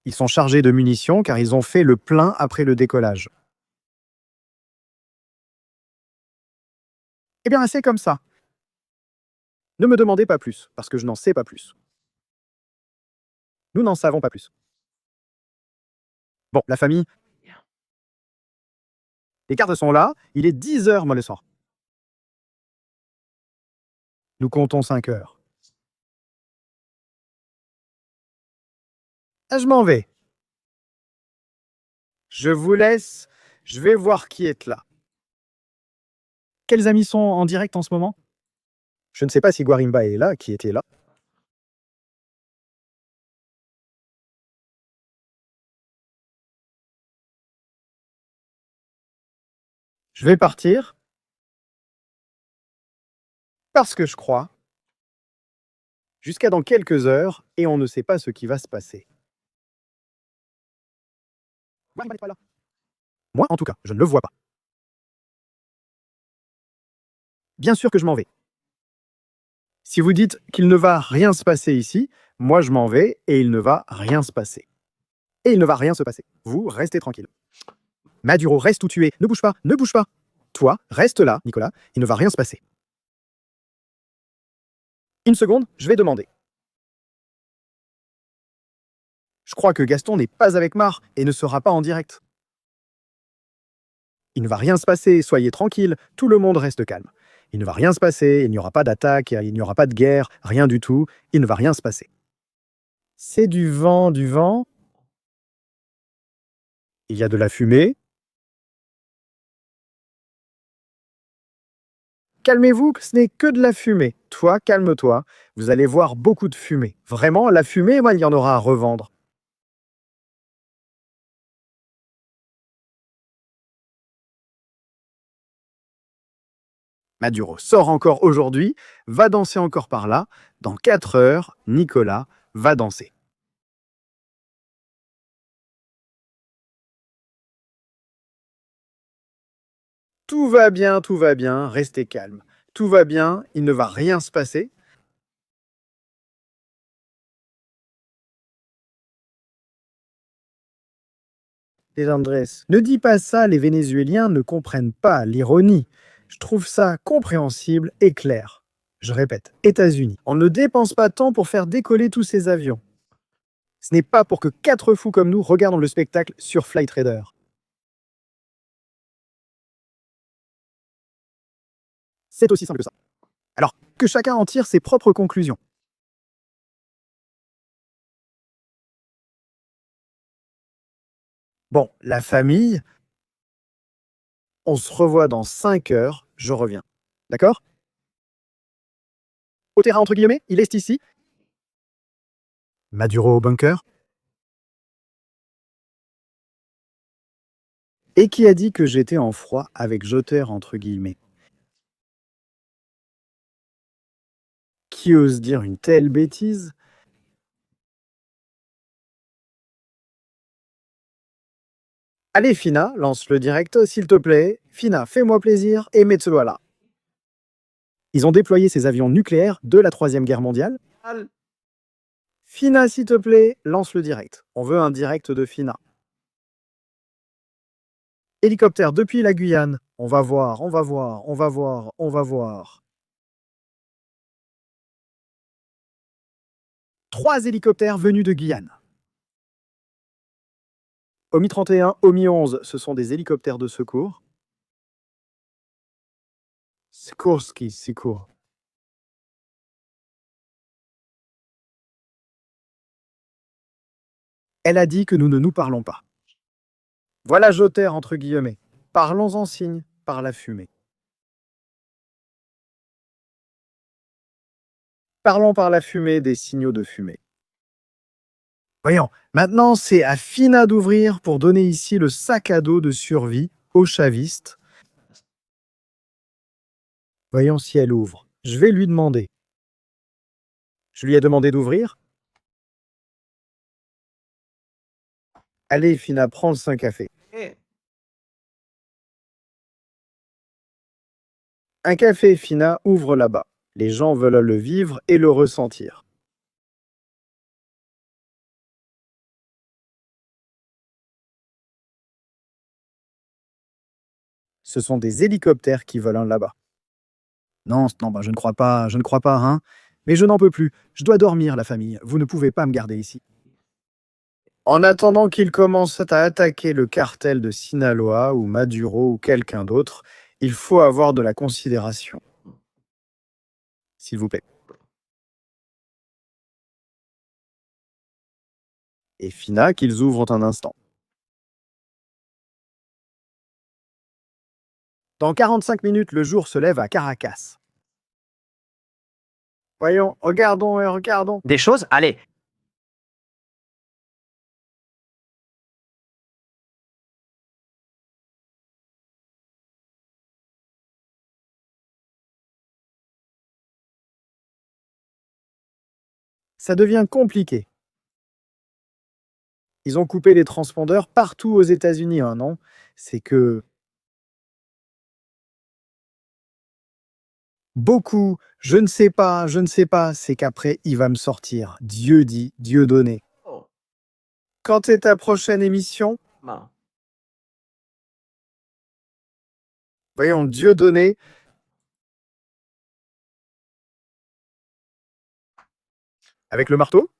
Ils sont chargés de munitions car ils ont fait le plein après le décollage. Eh bien, c'est comme ça. Ne me demandez pas plus, parce que je n'en sais pas plus. Nous n'en savons pas plus. Bon, la famille. Les cartes sont là, il est 10 heures, moi, le soir. Nous comptons 5 heures. Ah, je m'en vais. Je vous laisse, je vais voir qui est là. Quels amis sont en direct en ce moment? Je ne sais pas si Guarimba est là, qui était là. Je vais partir. Parce que je crois. Jusqu'à dans quelques heures, et on ne sait pas ce qui va se passer. Guarimba n'est pas là. Moi, en tout cas, je ne le vois pas. Bien sûr que je m'en vais. Si vous dites qu'il ne va rien se passer ici, moi je m'en vais et il ne va rien se passer. Et il ne va rien se passer. Vous, restez tranquille. Maduro, reste où tu es. Ne bouge pas, ne bouge pas. Toi, reste là, Nicolas. Il ne va rien se passer. Une seconde, je vais demander. Je crois que Gaston n'est pas avec Mar et ne sera pas en direct. Il ne va rien se passer, soyez tranquille, tout le monde reste calme. Il ne va rien se passer, il n'y aura pas d'attaque, il n'y aura pas de guerre, rien du tout, il ne va rien se passer. C'est du vent, du vent. Il y a de la fumée. Calmez-vous, ce n'est que de la fumée. Toi, calme-toi, vous allez voir beaucoup de fumée. Vraiment, la fumée, moi, il y en aura à revendre. Maduro sort encore aujourd'hui, va danser encore par là. Dans 4 heures, Nicolas va danser. Tout va bien, restez calme. Tout va bien, il ne va rien se passer. Les Andrés, ne dis pas ça, les Vénézuéliens ne comprennent pas l'ironie. Je trouve ça compréhensible et clair. Je répète, États-Unis. On ne dépense pas tant pour faire décoller tous ces avions. Ce n'est pas pour que 4 fous comme nous regardent le spectacle sur Flight Radar. C'est aussi simple que ça. Alors, que chacun en tire ses propres conclusions. Bon, la famille, on se revoit dans 5 heures, je reviens. D'accord? Au terrain, entre guillemets, il est ici. Maduro au bunker. Et qui a dit que j'étais en froid avec Jotter, entre guillemets? Qui ose dire une telle bêtise? Allez, Fina, lance le direct, s'il te plaît. Fina, fais-moi plaisir et Metsuala. Ils ont déployé ces avions nucléaires de la Troisième Guerre mondiale. Fina, s'il te plaît, lance le direct. On veut un direct de Fina. Hélicoptère depuis la Guyane. On va voir, on va voir, on va voir, on va voir. 3 hélicoptères venus de Guyane. OMI 31, OMI 11, ce sont des hélicoptères de secours. Secourski, secours. Elle a dit que nous ne nous parlons pas. Voilà Jotter, entre guillemets. Parlons en signe, par la fumée. Parlons par la fumée des signaux de fumée. Voyons, maintenant c'est à Fina d'ouvrir pour donner ici le sac à dos de survie aux chavistes. Voyons si elle ouvre. Je vais lui demander. Je lui ai demandé d'ouvrir. Allez, Fina, prends le 5 café. Un café, Fina, ouvre là-bas. Les gens veulent le vivre et le ressentir. Ce sont des hélicoptères qui volent là-bas. Non, bah, je ne crois pas, hein. Mais je n'en peux plus. Je dois dormir, la famille. Vous ne pouvez pas me garder ici. En attendant qu'ils commencent à attaquer le cartel de Sinaloa ou Maduro ou quelqu'un d'autre, il faut avoir de la considération. S'il vous plaît. Et Fina, qu'ils ouvrent un instant. Dans 45 minutes, le jour se lève à Caracas. Voyons, regardons et regardons. Des choses? Allez. Ça devient compliqué. Ils ont coupé les transpondeurs partout aux États-Unis, hein, non? C'est que... Beaucoup, je ne sais pas, c'est qu'après, il va me sortir. Dieu dit, Dieu donné. Oh. Quand est ta prochaine émission? Non. Voyons, Dieu donné. Avec le marteau?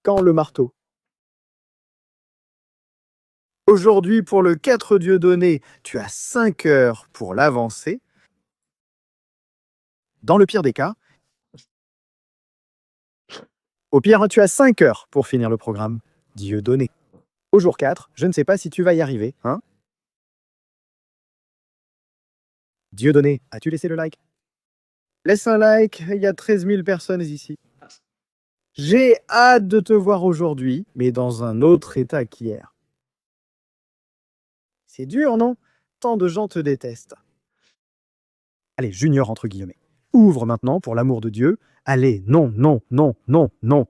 Quand le marteau? Aujourd'hui, pour le 4 Dieu donné, tu as 5 heures pour l'avancer. Dans le pire des cas, au pire, tu as 5 heures pour finir le programme. Dieu donné. Au jour 4, je ne sais pas si tu vas y arriver, hein? Dieu donné, as-tu laissé le like? Laisse un like, il y a 13 000 personnes ici. J'ai hâte de te voir aujourd'hui, mais dans un autre état qu'hier. C'est dur, non? Tant de gens te détestent. Allez, Junior, entre guillemets. Ouvre maintenant, pour l'amour de Dieu. Allez, non, non, non, non, non.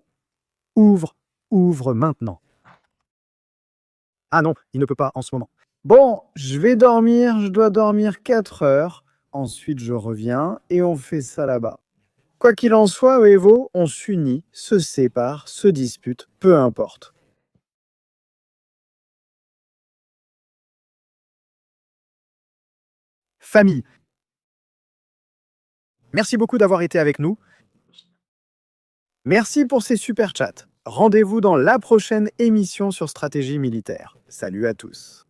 Ouvre maintenant. Ah non, il ne peut pas en ce moment. Bon, je vais dormir, je dois dormir 4 heures. ensuite je reviens et on fait ça là-bas. Quoi qu'il en soit, Evo, on s'unit, se sépare, se dispute, peu importe. Famille. Merci beaucoup d'avoir été avec nous. Merci pour ces super chats. Rendez-vous dans la prochaine émission sur Stratégie militaire. Salut à tous.